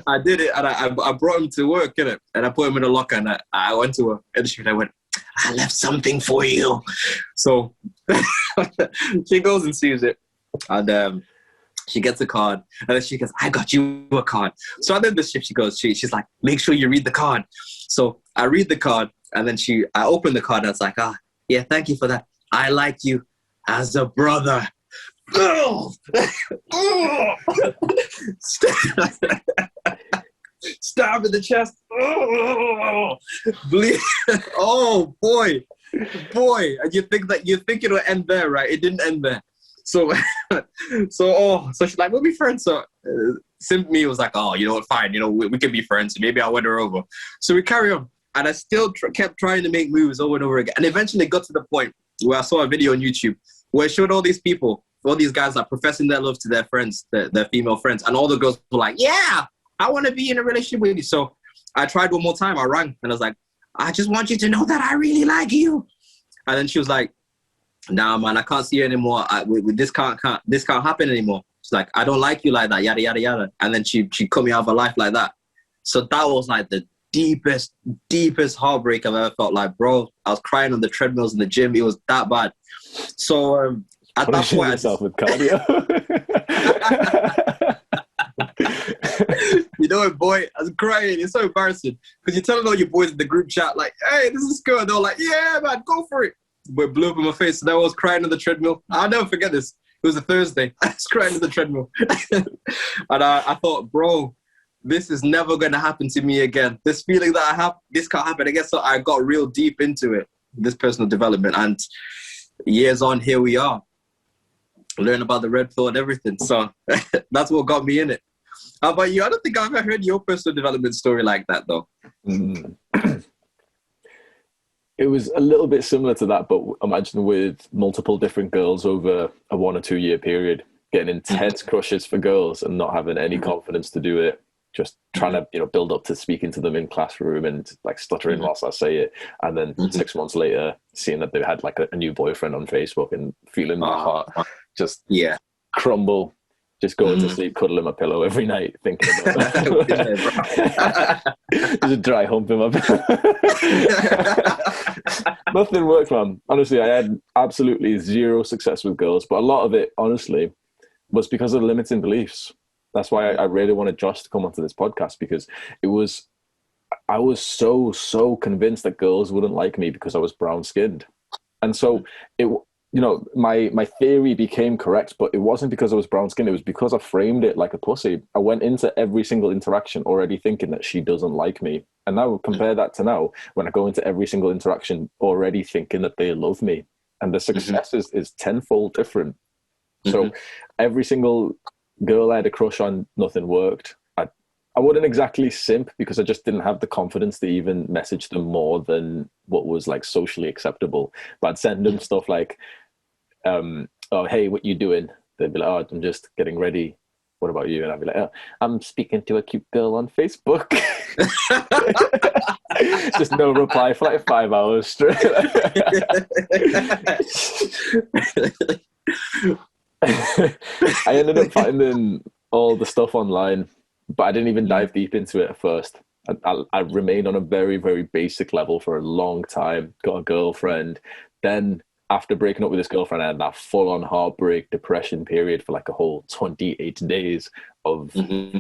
I did it, and I brought him to work, and I put him in a locker, and I went to her, and I went, I left something for you. So she goes and sees it, and she gets a card, and then she goes, I got you a card. So at the end of the shift, she's like, make sure you read the card. So I read the card, and then I open the card, and I was like, yeah, thank you for that. I like you as a brother. Stab in the chest. Bleed. Oh boy. And you think it'll end there, right? It didn't end there. So she's like, we'll be friends. So me was like, oh, fine, we can be friends. Maybe I'll win her over. So we carry on, and I still kept trying to make moves over and over again. And eventually got to the point where I saw a video on YouTube where it showed all these people, all these guys like professing their love to their friends, their female friends, and all the girls were like, yeah, I want to be in a relationship with you. So I tried one more time. I rang, and I was like, I just want you to know that I really like you. And then she was like, nah, man, I can't see you anymore. This can't happen anymore. She's like, I don't like you like that, yada, yada, yada. And then she cut me out of her life like that. So that was like the deepest heartbreak I've ever felt. Like, bro, I was crying on the treadmills in the gym. It was that bad. So at that point, yourself with cardio. Boy, I was crying. It's so embarrassing because you're telling all your boys in the group chat, like, hey, this is good. They're like, yeah, man, go for it. But it blew up in my face. So I was crying on the treadmill. I'll never forget this. It was a Thursday. I was crying on the treadmill. And I thought, bro, this is never going to happen to me again. This feeling that I have, this can't happen again. So I got real deep into it, this personal development. And years on, here we are. Learn about the red pill and everything. So that's what got me in it. How about you? I don't think I've ever heard your personal development story like that, though. Mm. It was a little bit similar to that, but imagine with multiple different girls over a 1 or 2 year period, getting intense crushes for girls and not having any confidence to do it. Just trying to, build up to speaking to them in classroom and like stuttering whilst I say it. And then 6 months later, seeing that they had like a new boyfriend on Facebook and feeling my heart just crumble, just going to sleep, cuddling my pillow every night, thinking about that. There's a dry hump in my pillow. Nothing worked, man. Honestly, I had absolutely zero success with girls, but a lot of it, honestly, was because of limiting beliefs. That's why I really wanted Josh to come onto this podcast, because I was so convinced that girls wouldn't like me because I was brown skinned. And so my theory became correct, but it wasn't because I was brown skinned. It was because I framed it like a pussy. I went into every single interaction already thinking that she doesn't like me. And now compare that to now, when I go into every single interaction already thinking that they love me. And the success is tenfold different. So every single girl I had a crush on, nothing worked. I wouldn't exactly simp, because I just didn't have the confidence to even message them more than what was like socially acceptable. But I'd send them stuff like, oh, hey, what you doing? They'd be like, oh, I'm just getting ready. What about you? And I'd be like, oh, I'm speaking to a cute girl on Facebook. Just no reply for like 5 hours straight. I ended up finding all the stuff online, but I didn't even dive deep into it at first. I remained on a very, very basic level for a long time, got a girlfriend. Then after breaking up with this girlfriend, I had that full-on heartbreak, depression period for like a whole 28 days of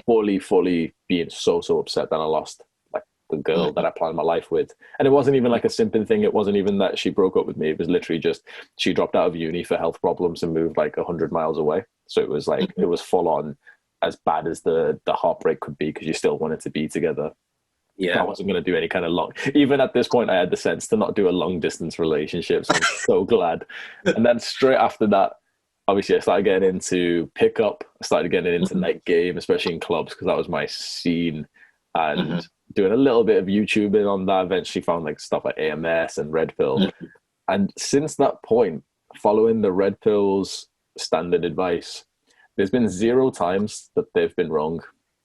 fully being so upset that I lost like the girl that I planned my life with. And it wasn't even like a simping thing. It wasn't even that she broke up with me. It was literally just she dropped out of uni for health problems and moved like 100 miles away. So it was like, it was full on as bad as the heartbreak could be, because you still wanted to be together. Yeah, I wasn't going to do any kind of long. Even at this point, I had the sense to not do a long distance relationship. So I'm so glad. And then straight after that, obviously, I started getting into pickup. I started getting into night game, especially in clubs, because that was my scene. And doing a little bit of YouTubing on that. Eventually, found like stuff like AMS and Red Pill. And since that point, following the Red Pill's standard advice, there's been 0 times that they've been wrong.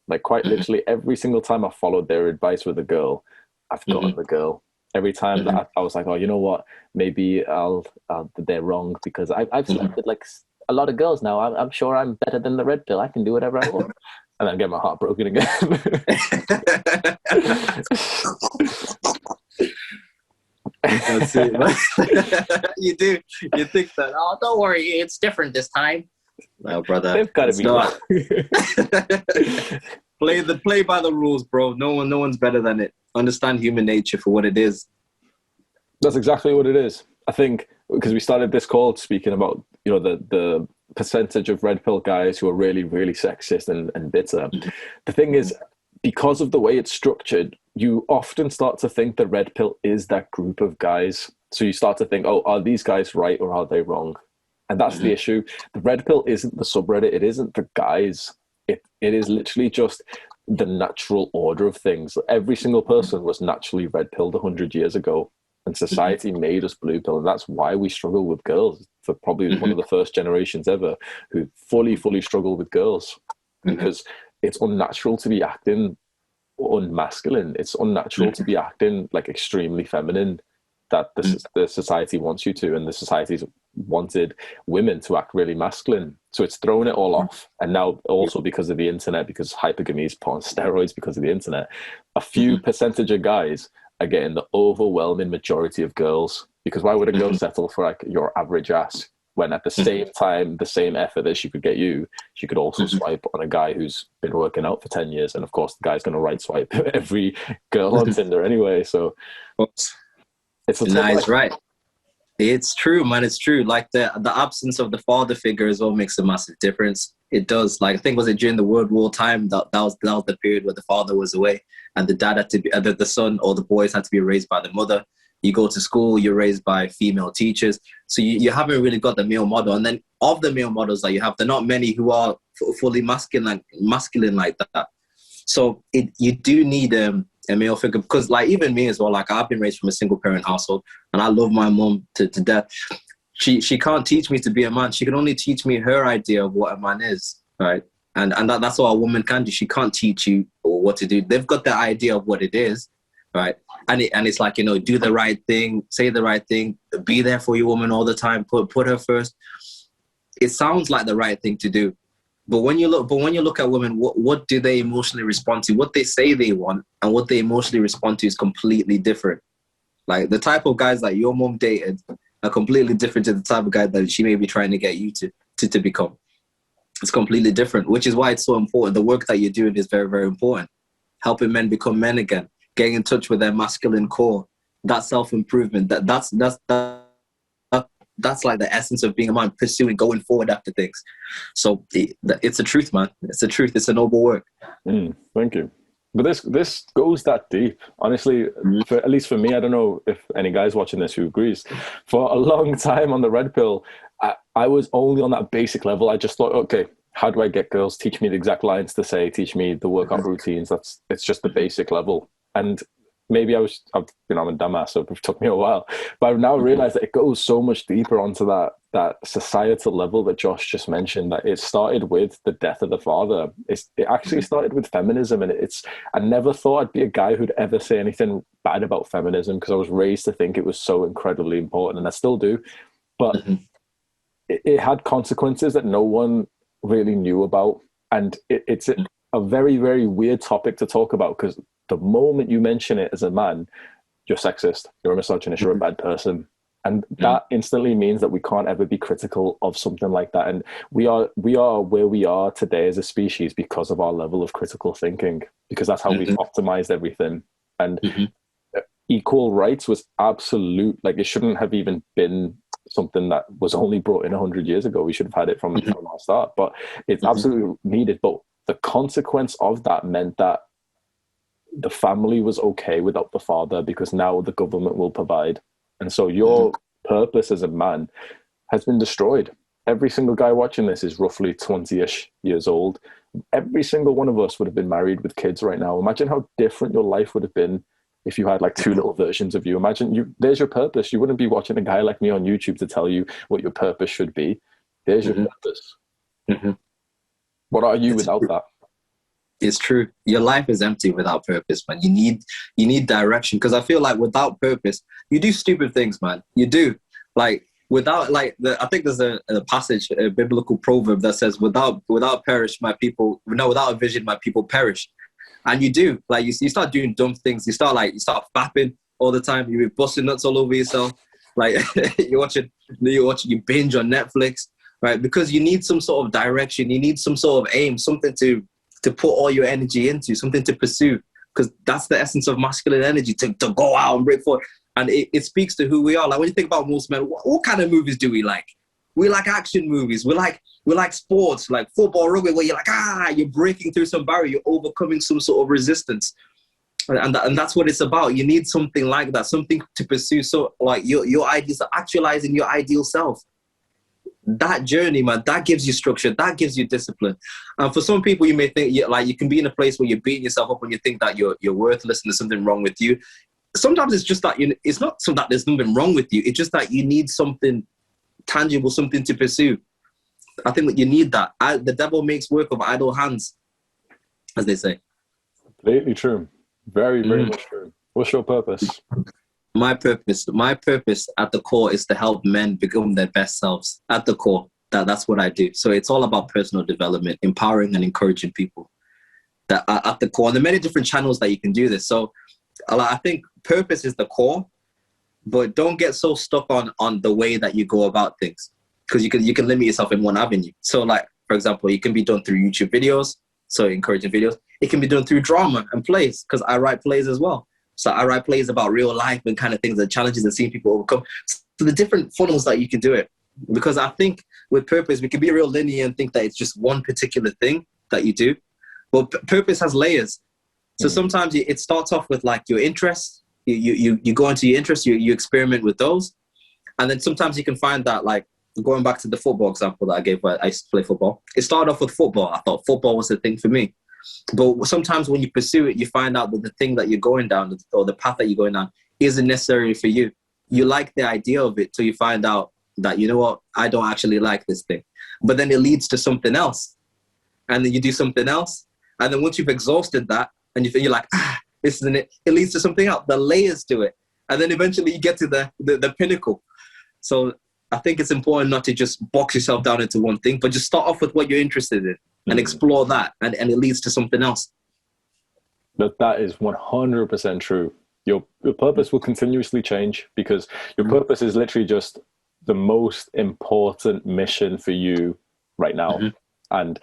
Like quite literally every single time I followed their advice with a girl, I've gotten the girl. Every time that I was like, oh, you know what? Maybe they're wrong, because I've slept with like a lot of girls now. I'm sure I'm better than the Red Pill. I can do whatever I want. And then I get my heart broken again. That's it. You do. You think that, oh, don't worry, it's different this time. No, brother. They've got to be not. Play by the rules, bro. No one's better than it. Understand human nature for what it is. That's exactly what it is. I think because we started this call speaking about, the percentage of Red Pill guys who are really, really sexist and bitter. The thing is, because of the way it's structured, you often start to think the Red Pill is that group of guys. So you start to think, oh, are these guys right or are they wrong? And that's the issue. The Red Pill isn't the subreddit. It isn't the guys. It is literally just the natural order of things. Every single person was naturally red pilled 100 years ago, and society made us blue pill. And that's why we struggle with girls, for probably one of the first generations ever who fully struggle with girls, because it's unnatural to be acting unmasculine. It's unnatural to be acting like extremely feminine that the society wants you to, and the society's wanted women to act really masculine. So it's thrown it all off. And now also because of the internet, because hypergamy is put on steroids because of the internet, a few percentage of guys are getting the overwhelming majority of girls. Because why would a girl settle for like your average ass when at the same time, the same effort that she could get you, she could also swipe on a guy who's been working out for 10 years. And of course, the guy's going to right swipe every girl on Tinder anyway. So it's a nice, right? It's true, man. It's true. Like the absence of the father figure as well makes a massive difference. It does. Like I think was it during the World War time that was the period where the father was away and the dad had to be the son or the boys had to be raised by the mother. You go to school, you're raised by female teachers, so you haven't really got the male model. And then of the male models that you have, there are not many who are fully masculine like that. So you do need a male figure because, like, even me as well. Like, I've been raised from a single parent household, and I love my mom to death. She can't teach me to be a man. She can only teach me her idea of what a man is, right? And that's what a woman can do. She can't teach you what to do. They've got the idea of what it is, right? And it's like, you know, do the right thing, say the right thing, be there for your woman all the time, put her first. It sounds like the right thing to do. But when you look at women, what do they emotionally respond to? What they say they want and what they emotionally respond to is completely different. Like the type of guys that your mom dated are completely different to the type of guy that she may be trying to get you to become. It's completely different, which is why it's so important. The work that you're doing is very, very important. Helping men become men again, getting in touch with their masculine core, that self-improvement, that's like the essence of being a man, pursuing, going forward after things. So it's a truth, man. It's a truth. It's a noble work. Thank you. But this goes that deep. Honestly, at least for me, I don't know if any guys watching this who agrees. For a long time on the red pill, I was only on that basic level. I just thought, okay, how do I get girls? Teach me the exact lines to say, teach me the workout routines. It's just the basic level. And maybe I'm a dumbass, so it took me a while. But I've now realized that it goes so much deeper onto that societal level that Josh just mentioned, that it started with the death of the father. It actually started with feminism. And I never thought I'd be a guy who'd ever say anything bad about feminism because I was raised to think it was so incredibly important, and I still do. But it had consequences that no one really knew about. And it's a very, very weird topic to talk about because the moment you mention it as a man, you're sexist, you're a misogynist, you're a bad person. And that instantly means that we can't ever be critical of something like that. And we are where we are today as a species because of our level of critical thinking, because that's how we've optimized everything. And equal rights was absolute, like it shouldn't have even been something that was only brought in 100 years ago. We should have had it from our start, but it's absolutely needed. But the consequence of that meant that the family was okay without the father because now the government will provide. And so your purpose as a man has been destroyed. Every single guy watching this is roughly 20-ish years old. Every single one of us would have been married with kids right now. Imagine how different your life would have been if you had like two little versions of you. Imagine there's your purpose. You wouldn't be watching a guy like me on YouTube to tell you what your purpose should be. There's your purpose. What are you without that? It's true. Your life is empty without purpose, man. You need direction. Because I feel like without purpose, you do stupid things, man. You do. Like without I think there's a passage, a biblical proverb that says, without a vision, my people perish. And you do. Like you start doing dumb things. You start fapping all the time. You're busting nuts all over yourself. Like you binge on Netflix, right? Because you need some sort of direction. You need some sort of aim, something to put all your energy into, something to pursue, because that's the essence of masculine energy, to go out and break forward. And it speaks to who we are. Like when you think about most men, what kind of movies do we like? We like action movies. We like sports, like football, rugby, where you're like, you're breaking through some barrier, you're overcoming some sort of resistance. And that's what it's about. You need something like that, something to pursue. So like your ideas are actualizing your ideal self. That journey, man, that gives you structure, that gives you discipline. And for some people, you may think you can be in a place where you're beating yourself up and you think that you're worthless and there's something wrong with you. Sometimes it's just that it's not so that there's nothing wrong with you. It's just that you need something tangible, something to pursue. I think that you need that. The devil makes work of idle hands, as they say. Completely true. Very, very much true. What's your purpose? My purpose at the core is to help men become their best selves. At the core, that's what I do. So it's all about personal development, empowering and encouraging people. That at the core, and there are many different channels that you can do this. So I think purpose is the core, but don't get so stuck on the way that you go about things, because you can limit yourself in one avenue. So like, for example, it can be done through YouTube videos, so encouraging videos. It can be done through drama and plays, because I write plays as well. So I write plays about real life and kind of things, the challenges and seeing people overcome. So the different funnels that you can do it. Because I think with purpose, we can be real linear and think that it's just one particular thing that you do. But purpose has layers. So sometimes it starts off with like your interests. You go into your interests, you experiment with those. And then sometimes you can find that, like, going back to the football example that I gave where I used to play football. It started off with football. I thought football was the thing for me. But sometimes when you pursue it, you find out that the thing that you're going down, or the path that you're going down, isn't necessary for you. You like the idea of it till you find out that, you know what, I don't actually like this thing. But then it leads to something else. And then you do something else. And then once you've exhausted that, and you're like, this isn't it, it leads to something else. The layers to it. And then eventually you get to the pinnacle. So I think it's important not to just box yourself down into one thing, but just start off with what you're interested in and explore that. And it leads to something else. That is 100% true. Your purpose will continuously change, because your purpose is literally just the most important mission for you right now. And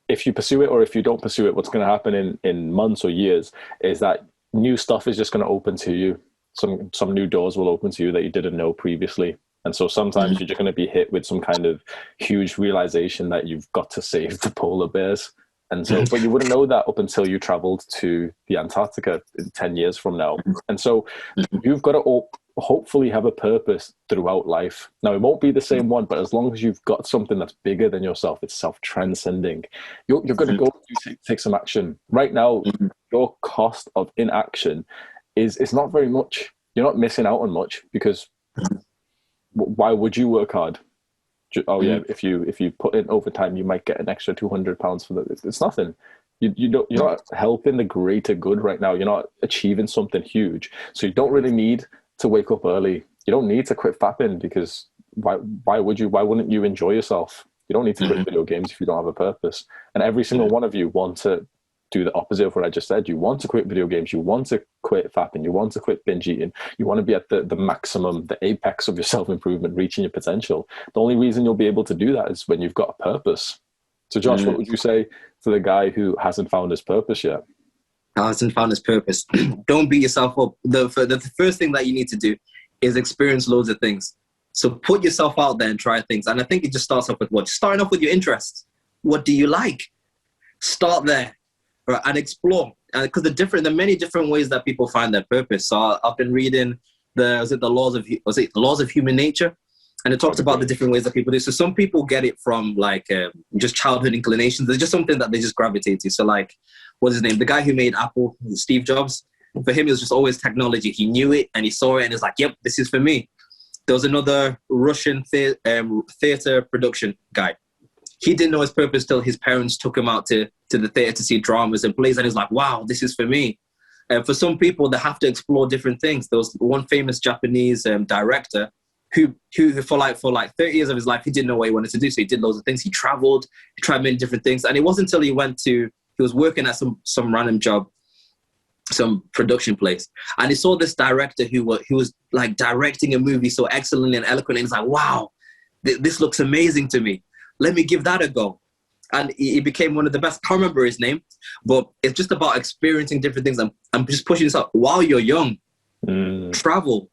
if you pursue it or if you don't pursue it, what's going to happen in months or years is that new stuff is just going to open to you. Some new doors will open to you that you didn't know previously. And so sometimes you're just going to be hit with some kind of huge realization that you've got to save the polar bears. And so, but you wouldn't know that up until you traveled to the Antarctica 10 years from now. And so you've got to hopefully have a purpose throughout life. Now, it won't be the same one, but as long as you've got something that's bigger than yourself, it's self-transcending, you're going to go take some action. Right now, your cost of inaction is not very much. You're not missing out on much, because why would you work hard? Oh yeah, if you put in overtime, you might get an extra £200 for that. It's nothing. You're not helping the greater good right now. You're not achieving something huge. So you don't really need to wake up early. You don't need to quit fapping, because why would you? Why wouldn't you enjoy yourself? You don't need to quit video games if you don't have a purpose. And every single one of you want to do the opposite of what I just said. You want to quit video games. You want to quit fapping. You want to quit binge eating. You want to be at the maximum, the apex of your self-improvement, reaching your potential. The only reason you'll be able to do that is when you've got a purpose. So Josh, what would you say to the guy who hasn't found his purpose yet? Hasn't found his purpose. Don't beat yourself up. The first thing that you need to do is experience loads of things. So put yourself out there and try things. And I think it just starts off with what? Starting off with your interests. What do you like? Start there. Right, and explore, because there are many different ways that people find their purpose. So I've been reading the laws of human nature, and it talks about the different ways that people do. So some people get it from like just childhood inclinations. There's just something that they just gravitate to. So like, what's his name? The guy who made Apple, Steve Jobs. For him, it was just always technology. He knew it and he saw it, and it's like, yep, this is for me. There was another Russian theater production guy. He didn't know his purpose till his parents took him out to the theater to see dramas and plays, and he's like, wow, this is for me. And for some people, they have to explore different things. There was one famous Japanese director who for like 30 years of his life, he didn't know what he wanted to do. So he did loads of things. He traveled, he tried many different things. And it wasn't until he was working at some random job, some production place. And he saw this director who was like directing a movie so excellently and eloquently. And he's like, wow, this looks amazing to me. Let me give that a go. And he became one of the best. I can't remember his name, but it's just about experiencing different things. I'm just pushing this up while you're young. Travel,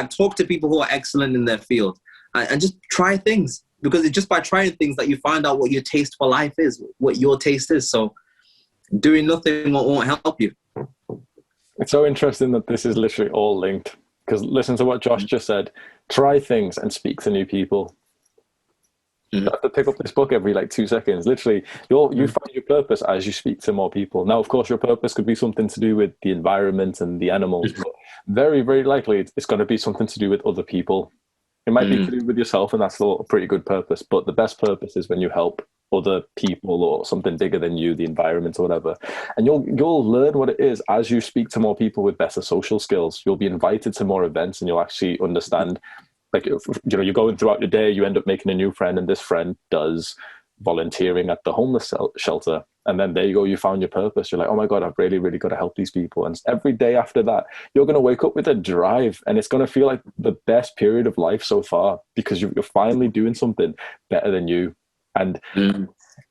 talk to people who are excellent in their field, and just try things, because it's just by trying things that you find out what your taste for life is, what your taste is. So doing nothing won't help you. It's so interesting that this is literally all linked, because listen to what Josh just said. Try things and speak to new people. You have to pick up this book every 2 seconds. Literally, you find your purpose as you speak to more people. Now, of course, your purpose could be something to do with the environment and the animals, but very, very likely it's going to be something to do with other people. It might be to do with yourself, and that's a pretty good purpose. But the best purpose is when you help other people or something bigger than you, the environment or whatever. And you'll learn what it is as you speak to more people with better social skills. You'll be invited to more events, and you'll actually understand. You're going throughout your day, you end up making a new friend, and this friend does volunteering at the homeless shelter. And then there you go, you found your purpose. You're like, oh my God, I've really, really got to help these people. And every day after that, you're going to wake up with a drive, and it's going to feel like the best period of life so far, because you're finally doing something better than you. And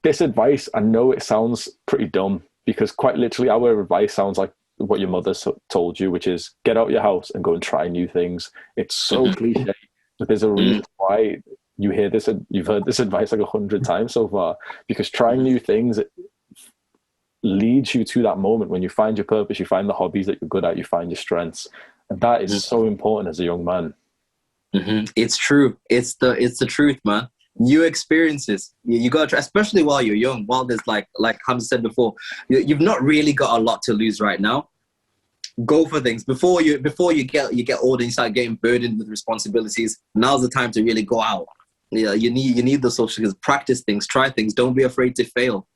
this advice, I know it sounds pretty dumb, because quite literally our advice sounds like what your mother told you, which is get out your house and go and try new things. It's so cliche, but there's a reason why you hear this, and you've heard this advice like 100 times so far, because trying new things leads you to that moment when you find your purpose, you find the hobbies that you're good at, you find your strengths. And that is so important as a young man. It's true. It's the truth, man. New experiences. You got to try, especially while you're young, while there's like Hamza said before, you've not really got a lot to lose right now. Go for things before you get older and you start getting burdened with responsibilities. Now's the time to really go out. Yeah, you need the social skills. Practice things, try things. Don't be afraid to fail.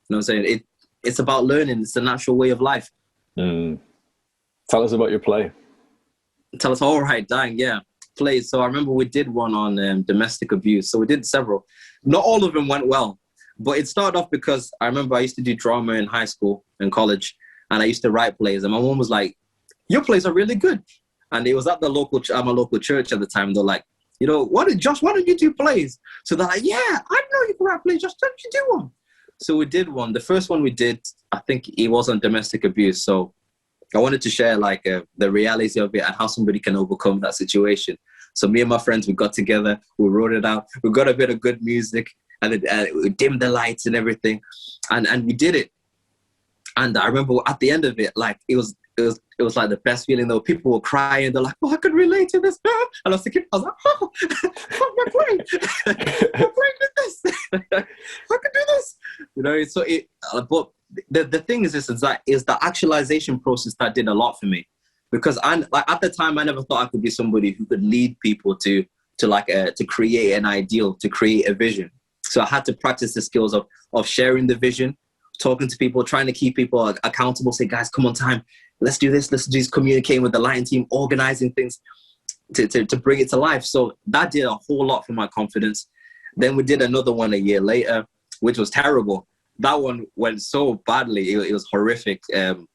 You know what I'm saying? It's about learning. It's a natural way of life. Tell us about your play. Tell us. All right, dang, yeah. Plays. So I remember we did one on domestic abuse. So we did several. Not all of them went well, but it started off because I remember I used to do drama in high school and college, and I used to write plays. And my mom was like, "Your plays are really good." And it was at the local church at the time. They're like, "You know, why don't you do plays?" So they're like, "Yeah, I know you can write plays. Just don't you do one?" So we did one. The first one we did, I think it was on domestic abuse. So I wanted to share like the reality of it and how somebody can overcome that situation. So me and my friends, we got together, we wrote it out, we got a bit of good music, and we dimmed the lights and everything, and we did it. And I remember at the end of it, like it was like the best feeling though. People were crying, they're like, "Oh, I could relate to this." And I was thinking, I was like, "Oh, my plane, my plane did this. I could do this." You know, so but the thing is the actualization process that did a lot for me, because at the time I never thought I could be somebody who could lead people to create an ideal, to create a vision. So I had to practice the skills of sharing the vision, talking to people, trying to keep people accountable, say, "Guys, come on time, let's do this, communicating with the Lion team, organizing things to bring it to life." So that did a whole lot for my confidence. Then we did another one a year later, which was terrible. That one went so badly. It was horrific. And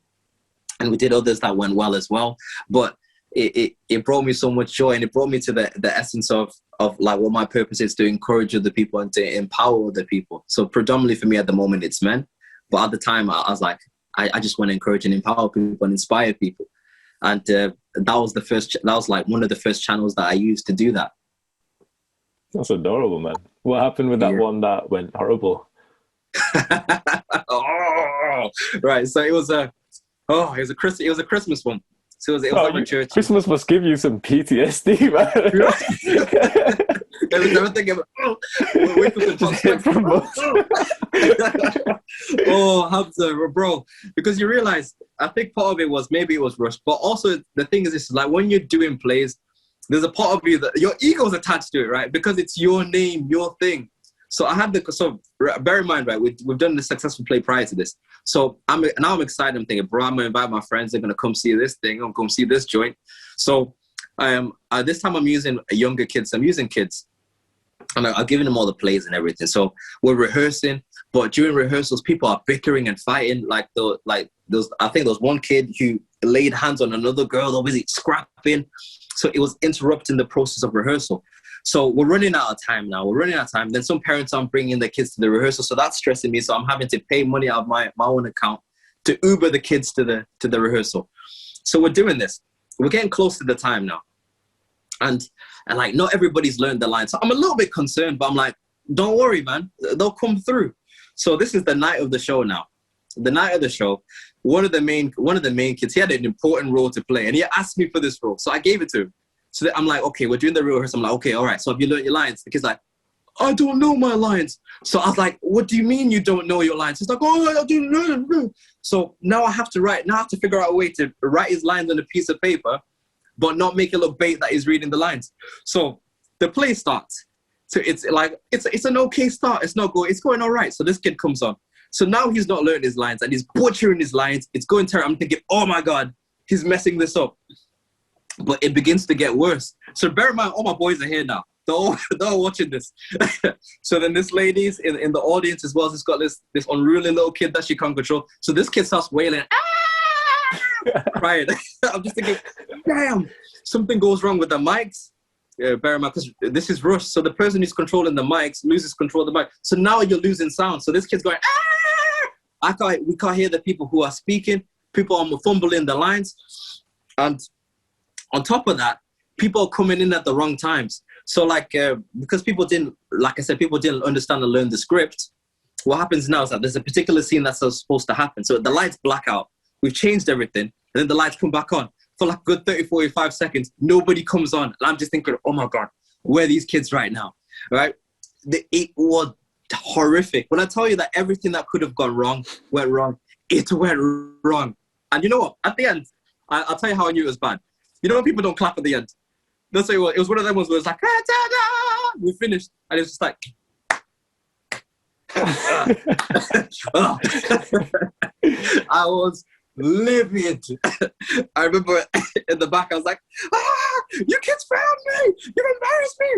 we did others that went well as well. But it brought me so much joy, and it brought me to the essence of like what my purpose is, to encourage other people and to empower other people. So predominantly for me at the moment, it's men. But at the time, I was like, I just want to encourage and empower people and inspire people. And that was like one of the first channels that I used to do that. That's adorable, man. What happened with that one that went horrible? Oh, right. So it was a Christmas one. So it was at church. Christmas must give you some PTSD, man. I was never thinking about, oh, Hamza, bro. Because you realize, I think part of it was, maybe it was rushed, but also the thing is, this, like when you're doing plays, there's a part of you that your ego is attached to it, right? Because it's your name, your thing. So bear in mind, right? We've done the successful play prior to this. So now I'm excited. I'm thinking, bro, I'm gonna invite my friends. They're gonna come see this thing. I'm gonna come see this joint. So this time I'm using younger kids. I'm using kids, and I'm giving them all the plays and everything. So we're rehearsing, but during rehearsals, people are bickering and fighting. I think there was one kid who laid hands on another girl, obviously scrapping. So it was interrupting the process of rehearsal. So we're running out of time now. Then some parents aren't bringing their kids to the rehearsal, so that's stressing me. So I'm having to pay money out of my own account to Uber the kids to the rehearsal. So we're doing this. We're getting close to the time now, and like not everybody's learned the line. So I'm a little bit concerned, but I'm like, don't worry, man. They'll come through. So this is the night of the show now. The night of the show, one of the main kids, he had an important role to play, and he asked me for this role, so I gave it to him. So I'm like, okay, we're doing the rehearsal. I'm like, okay, all right. So have you learned your lines? The kid's like, I don't know my lines. So I was like, what do you mean you don't know your lines? He's like, oh, I don't know. So now I have to figure out a way to write his lines on a piece of paper, but not make it look bait that he's reading the lines. So the play starts. So it's like, it's an okay start. It's going all right. So this kid comes on. So now he's not learning his lines and he's butchering his lines. It's going terrible. I'm thinking, oh my God, he's messing this up. But it begins to get worse. So bear in mind, all my boys are here now. They're all watching this. So then this lady's in the audience as well. She's got this unruly little kid that she can't control. So this kid starts wailing, crying. I'm just thinking, damn, something goes wrong with the mics. Bear in mind, because this is rush. So the person who's controlling the mics loses control of the mic. So now you're losing sound. So this kid's going, we can't hear the people who are speaking. people are fumbling the lines, and on top of that, people are coming in at the wrong times. So like, because people didn't, like I said, people didn't understand and learn the script. What happens now is that there's a particular scene that's supposed to happen. So the lights black out. We've changed everything. And then the lights come back on. For like a good 30, 45 seconds, nobody comes on. And I'm just thinking, oh my God, where are these kids right now? Right? It was horrific. When I tell you that everything that could have gone wrong, went wrong, it went wrong. And you know what? At the end, I'll tell you how I knew it was bad. You know when people don't clap at the end? That's what it was. It was one of them ones where it's like, ah, we finished. And it was just like, I was livid. I remember in the back, I was like, you kids found me. You embarrassed me.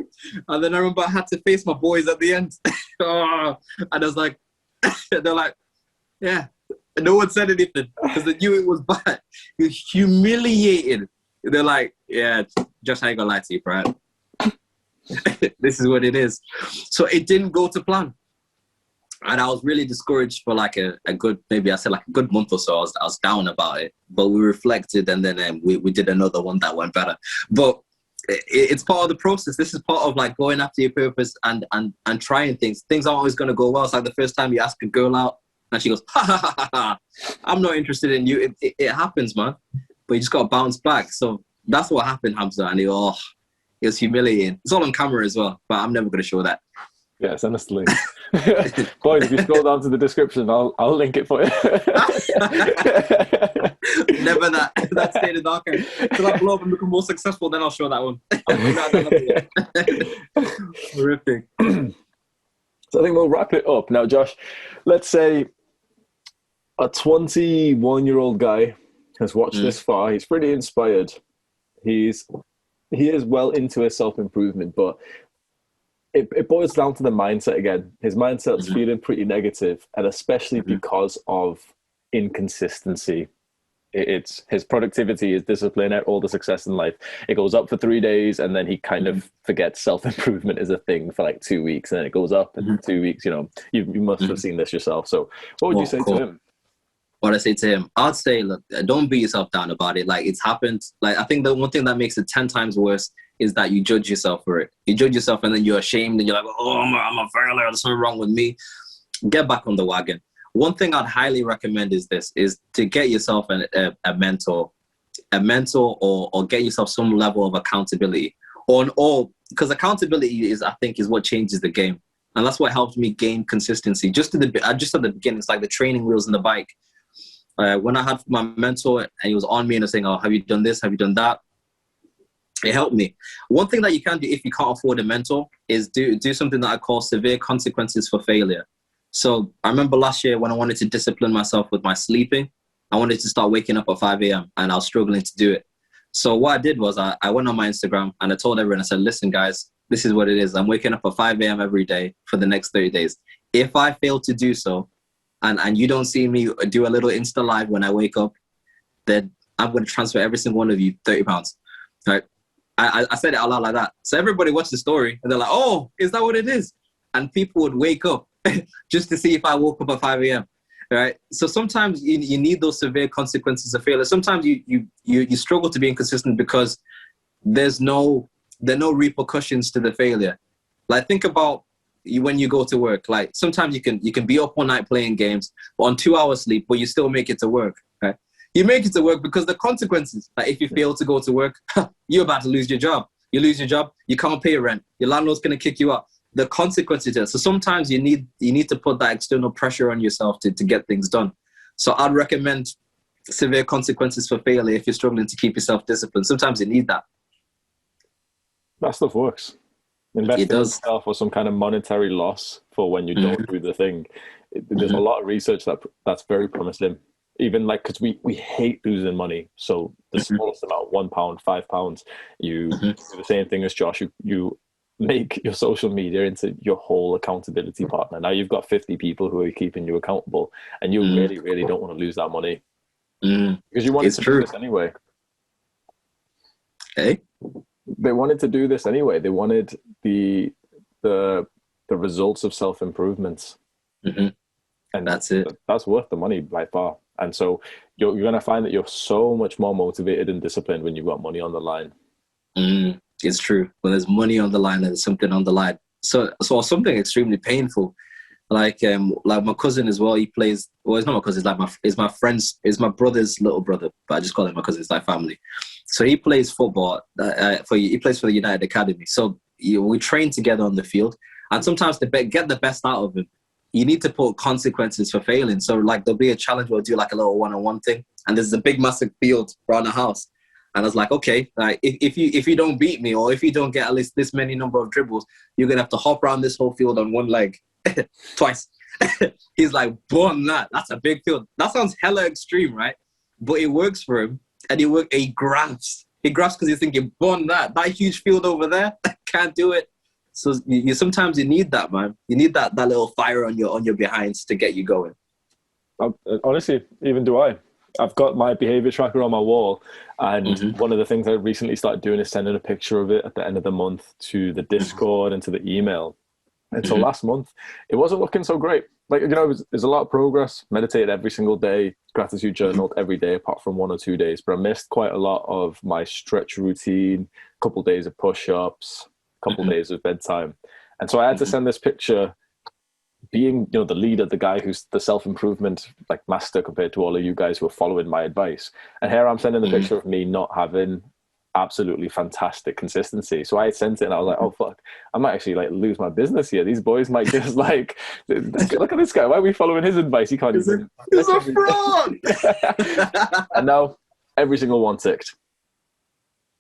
And then I remember I had to face my boys at the end. And I was like, they're like, yeah. And no one said anything because they knew it was bad. It was humiliated. They're like, yeah, just how you gonna lie to you, Brad. This is what it is. So it didn't go to plan. And I was really discouraged for like a good, maybe I said like a good month or so. I was down about it, but we reflected, and then we did another one that went better. But it's part of the process. This is part of like going after your purpose and trying things. Things aren't always going to go well. It's like the first time you ask a girl out and she goes, ha, ha, ha, ha, ha. I'm not interested in you. It happens, man. But you just got to bounce back. So that's what happened, Hamza. And it was humiliating. It's all on camera as well, but I'm never going to show that. Yeah, send us the link. Boys, if you scroll down to the description, I'll link it for you. Never that. That's stayed in the archive. Till I blow up and become more successful, then I'll show that one. Horrific. So I think we'll wrap it up. Now, Josh, let's say a 21-year-old guy has watched this far. He's pretty inspired. He is well into his self-improvement, but it boils down to the mindset again. His mindset's feeling pretty negative, and especially because of inconsistency. It's his productivity, his discipline, all the success in life. It goes up for 3 days, and then he kind of forgets self-improvement is a thing for like 2 weeks, and then it goes up in 2 weeks. You know, you must have seen this yourself. So what would you say to him? What I say to him, I'd say, look, don't beat yourself down about it. Like, it's happened. Like, I think the one thing that makes it 10 times worse is that you judge yourself for it. You judge yourself and then you're ashamed and you're like, oh, I'm a failure. There's something wrong with me. Get back on the wagon. One thing I'd highly recommend is to get yourself a mentor or get yourself some level of accountability because accountability is what changes the game. And that's what helped me gain consistency. Just at the beginning, it's like the training wheels in the bike. When I had my mentor and he was on me and was saying, oh, have you done this? Have you done that? It helped me. One thing that you can do if you can't afford a mentor is do something that I call severe consequences for failure. So I remember last year when I wanted to discipline myself with my sleeping, I wanted to start waking up at 5 a.m. and I was struggling to do it. So what I did was I went on my Instagram and I told everyone, I said, listen, guys, this is what it is. I'm waking up at 5 a.m. every day for the next 30 days. If I fail to do so, and you don't see me do a little Insta live when I wake up, then I'm going to transfer every single one of you 30 pounds. Right? I said it out loud like that. So everybody watched the story and they're like, oh, is that what it is? And people would wake up just to see if I woke up at 5 a.m. Right? So sometimes you need those severe consequences of failure. Sometimes you struggle to be inconsistent because there are no repercussions to the failure. Like, think about when you go to work. Like, sometimes you can be up all night playing games, but on 2 hours sleep, but you still make it to work. Right? You make it to work because the consequences, like if you fail to go to work, you're about to lose your job. You lose your job, you can't pay rent. Your landlord's going to kick you out. The consequences are. So sometimes you need to put that external pressure on yourself to get things done. So I'd recommend severe consequences for failure if you're struggling to keep yourself disciplined. Sometimes you need that. That stuff works. Investing in yourself for some kind of monetary loss for when you don't do the thing. There's a lot of research that's very promising. Even like, because we hate losing money. So the smallest amount, £1, £5, you do the same thing as Josh. You make your social media into your whole accountability partner. Now you've got 50 people who are keeping you accountable, and you really, really don't want to lose that money because you wanted to do this anyway. Hey, they wanted to do this anyway. They wanted the results of self-improvement. And that's it. That's worth the money by far. And so you're going to find that you're so much more motivated and disciplined when you've got money on the line. It's true. When there's money on the line, there's something on the line. So something extremely painful. Like my cousin as well. He plays. Well, it's not my cousin. It's my friend's. It's my brother's little brother. But I just call him my cousin. It's like family. So he plays football. He plays for the United Academy. So we train together on the field. And sometimes to get the best out of him, you need to put consequences for failing. So like there'll be a challenge where we'll do like a little one-on-one thing, and there's a big massive field around the house. And I was like, okay, like if you don't beat me, or if you don't get at least this many number of dribbles, you're gonna have to hop around this whole field on one leg twice. He's like, "Born that. That's a big field." That sounds hella extreme, right? But it works for him, and he grabs. He grabs because he's thinking, "Born that huge field over there, can't do it." So you sometimes you need that, man. You need that little fire on your behinds to get you going. Honestly, even do I. I've got my behavior tracker on my wall, and one of the things I recently started doing is sending a picture of it at the end of the month to the Discord and to the email. And so last month, it wasn't looking so great. Like, you know, there's a lot of progress, meditated every single day, gratitude journaled every day apart from 1 or 2 days, but I missed quite a lot of my stretch routine, a couple of days of push-ups, a couple of days of bedtime. And so I had to send this picture, being, you know, the leader, the guy who's the self-improvement like master compared to all of you guys who are following my advice. And here I'm sending the picture of me not having absolutely fantastic consistency. So I sent it and I was like, oh fuck, I might actually like lose my business here. These boys might just like, look at this guy. Why are we following his advice? He can't even. He's a fraud. And now every single one ticked.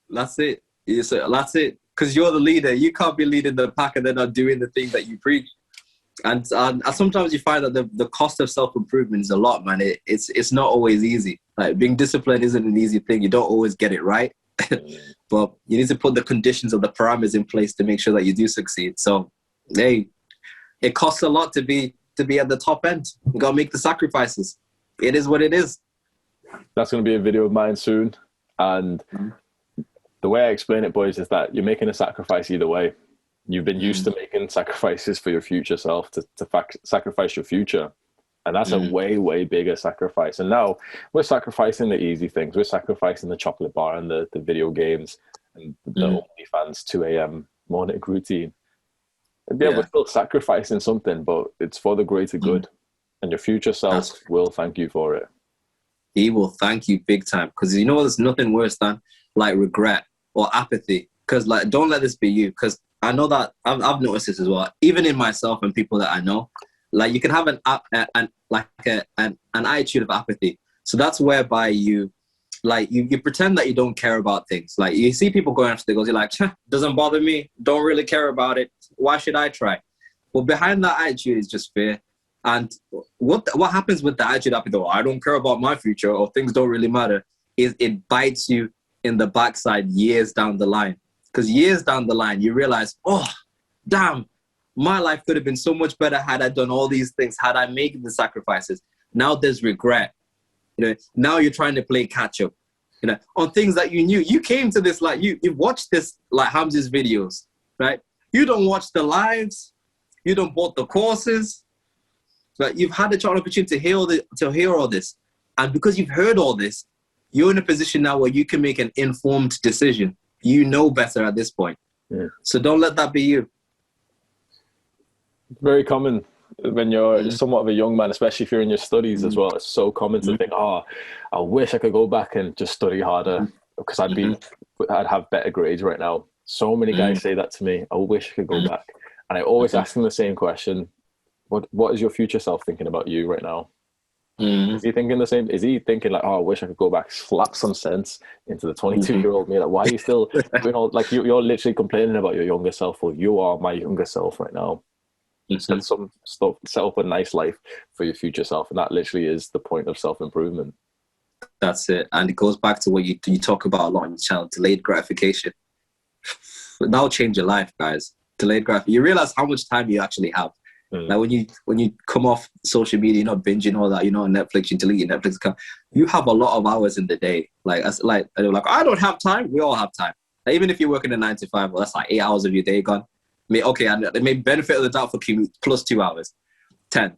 That's it. That's it. Because you're the leader. You can't be leading the pack and then not doing the thing that you preach. And sometimes you find that the cost of self-improvement is a lot, man. It's not always easy. Like being disciplined isn't an easy thing. You don't always get it right. But you need to put the conditions of the parameters in place to make sure that you do succeed. So, hey, it costs a lot to be at the top end. You got to make the sacrifices. It is what it is. That's going to be a video of mine soon. And the way I explain it, boys, is that you're making a sacrifice either way. You've been used to making sacrifices for your future self, to sacrifice your future. And that's a way, way bigger sacrifice. And now we're sacrificing the easy things. We're sacrificing the chocolate bar and the video games and the OnlyFans 2 a.m. morning routine. Yeah, we're still sacrificing something, but it's for the greater good. And your future self will thank you for it. He will thank you big time. Because you know, there's nothing worse than like regret or apathy. Because like, don't let this be you. Because I know that I've noticed this as well. Even in myself and people that I know, like you can have an attitude of apathy. So that's whereby you pretend that you don't care about things. Like you see people going after the goals, you're like, doesn't bother me. Don't really care about it. Why should I try? Well, behind that attitude is just fear. And what happens with the attitude of, I don't care about my future or things don't really matter, is it bites you in the backside years down the line. Because years down the line, you realize, oh, damn, my life could have been so much better had I done all these things, had I made the sacrifices. Now there's regret. You know, now you're trying to play catch up, you know, on things that you knew. You came to this, like you've watched this, like Hamza's videos, right? You don't watch the lives. You don't bought the courses. But you've had the opportunity to hear all this. And because you've heard all this, you're in a position now where you can make an informed decision. You know better at this point. Yeah. So don't let that be you. Very common when you're somewhat of a young man, especially if you're in your studies as well. It's so common to think, oh, I wish I could go back and just study harder because I'd have better grades right now. So many guys say that to me. I wish I could go back. And I always ask them the same question. What is your future self thinking about you right now? Is he thinking the same? Is he thinking like, oh, I wish I could go back, slap some sense into the 22-year-old me? Like, why are you still, like you're literally complaining about your younger self? Well, you are my younger self right now. Set some stuff, set up a nice life for your future self, and that literally is the point of self-improvement. That's it, and it goes back to what you talk about a lot on your channel: delayed gratification. That'll change your life, guys. Delayed gratification. You realize how much time you actually have. Like when you come off social media, you're not binging all that, on Netflix, you delete your Netflix account. You have a lot of hours in the day. Like I don't have time. We all have time. Like, even if you're working a 9 to 5, well, that's like 8 hours of your day gone. Okay, and it may benefit of the doubt for commute plus 2 hours, 10.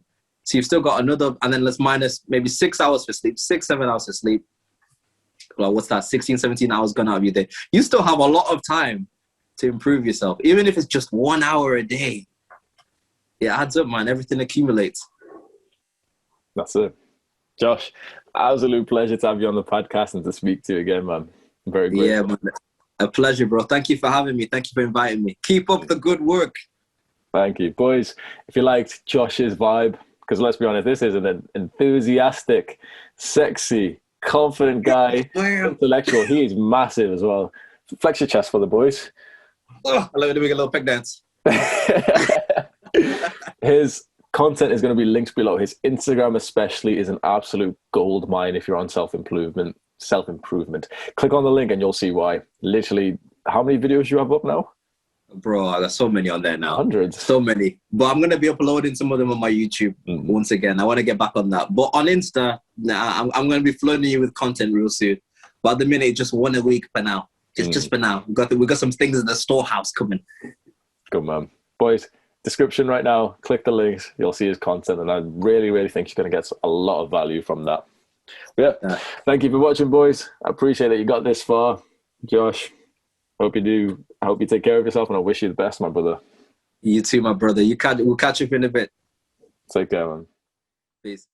So you've still got another, and then let's minus maybe 6 hours for sleep, 6, 7 hours for sleep. Well, what's that? 16, 17 hours gone out of your day. You still have a lot of time to improve yourself, even if it's just 1 hour a day. It adds up, man. Everything accumulates. That's it. Josh, absolute pleasure to have you on the podcast and to speak to you again, man. I'm very grateful. Yeah, man. A pleasure, bro. Thank you for having me. Thank you for inviting me. Keep up the good work. Thank you. Boys, if you liked Josh's vibe, because let's be honest, this is an enthusiastic, sexy, confident guy, intellectual. He is massive as well. Flex your chest for the boys. Oh, let me make a little peg dance. His content is going to be linked below. His Instagram especially is an absolute gold mine if you're on self-improvement. Click on the link and you'll see why. Literally, how many videos do you have up now? Bro, there's so many on there now. Hundreds. So many. But I'm going to be uploading some of them on my YouTube once again. I want to get back on that. But on Insta, I'm going to be flooding you with content real soon. But at the minute, just 1 a week for now. Just for now. We got some things in the storehouse coming. Good, man. Boys, description right now. Click the links. You'll see his content. And I really, really think you're going to get a lot of value from that. But yeah. Thank you for watching, boys. I appreciate that you got this far. Josh, hope you do. I hope you take care of yourself, and I wish you the best, my brother. You too, my brother. We'll catch up in a bit. Take care, man. Peace.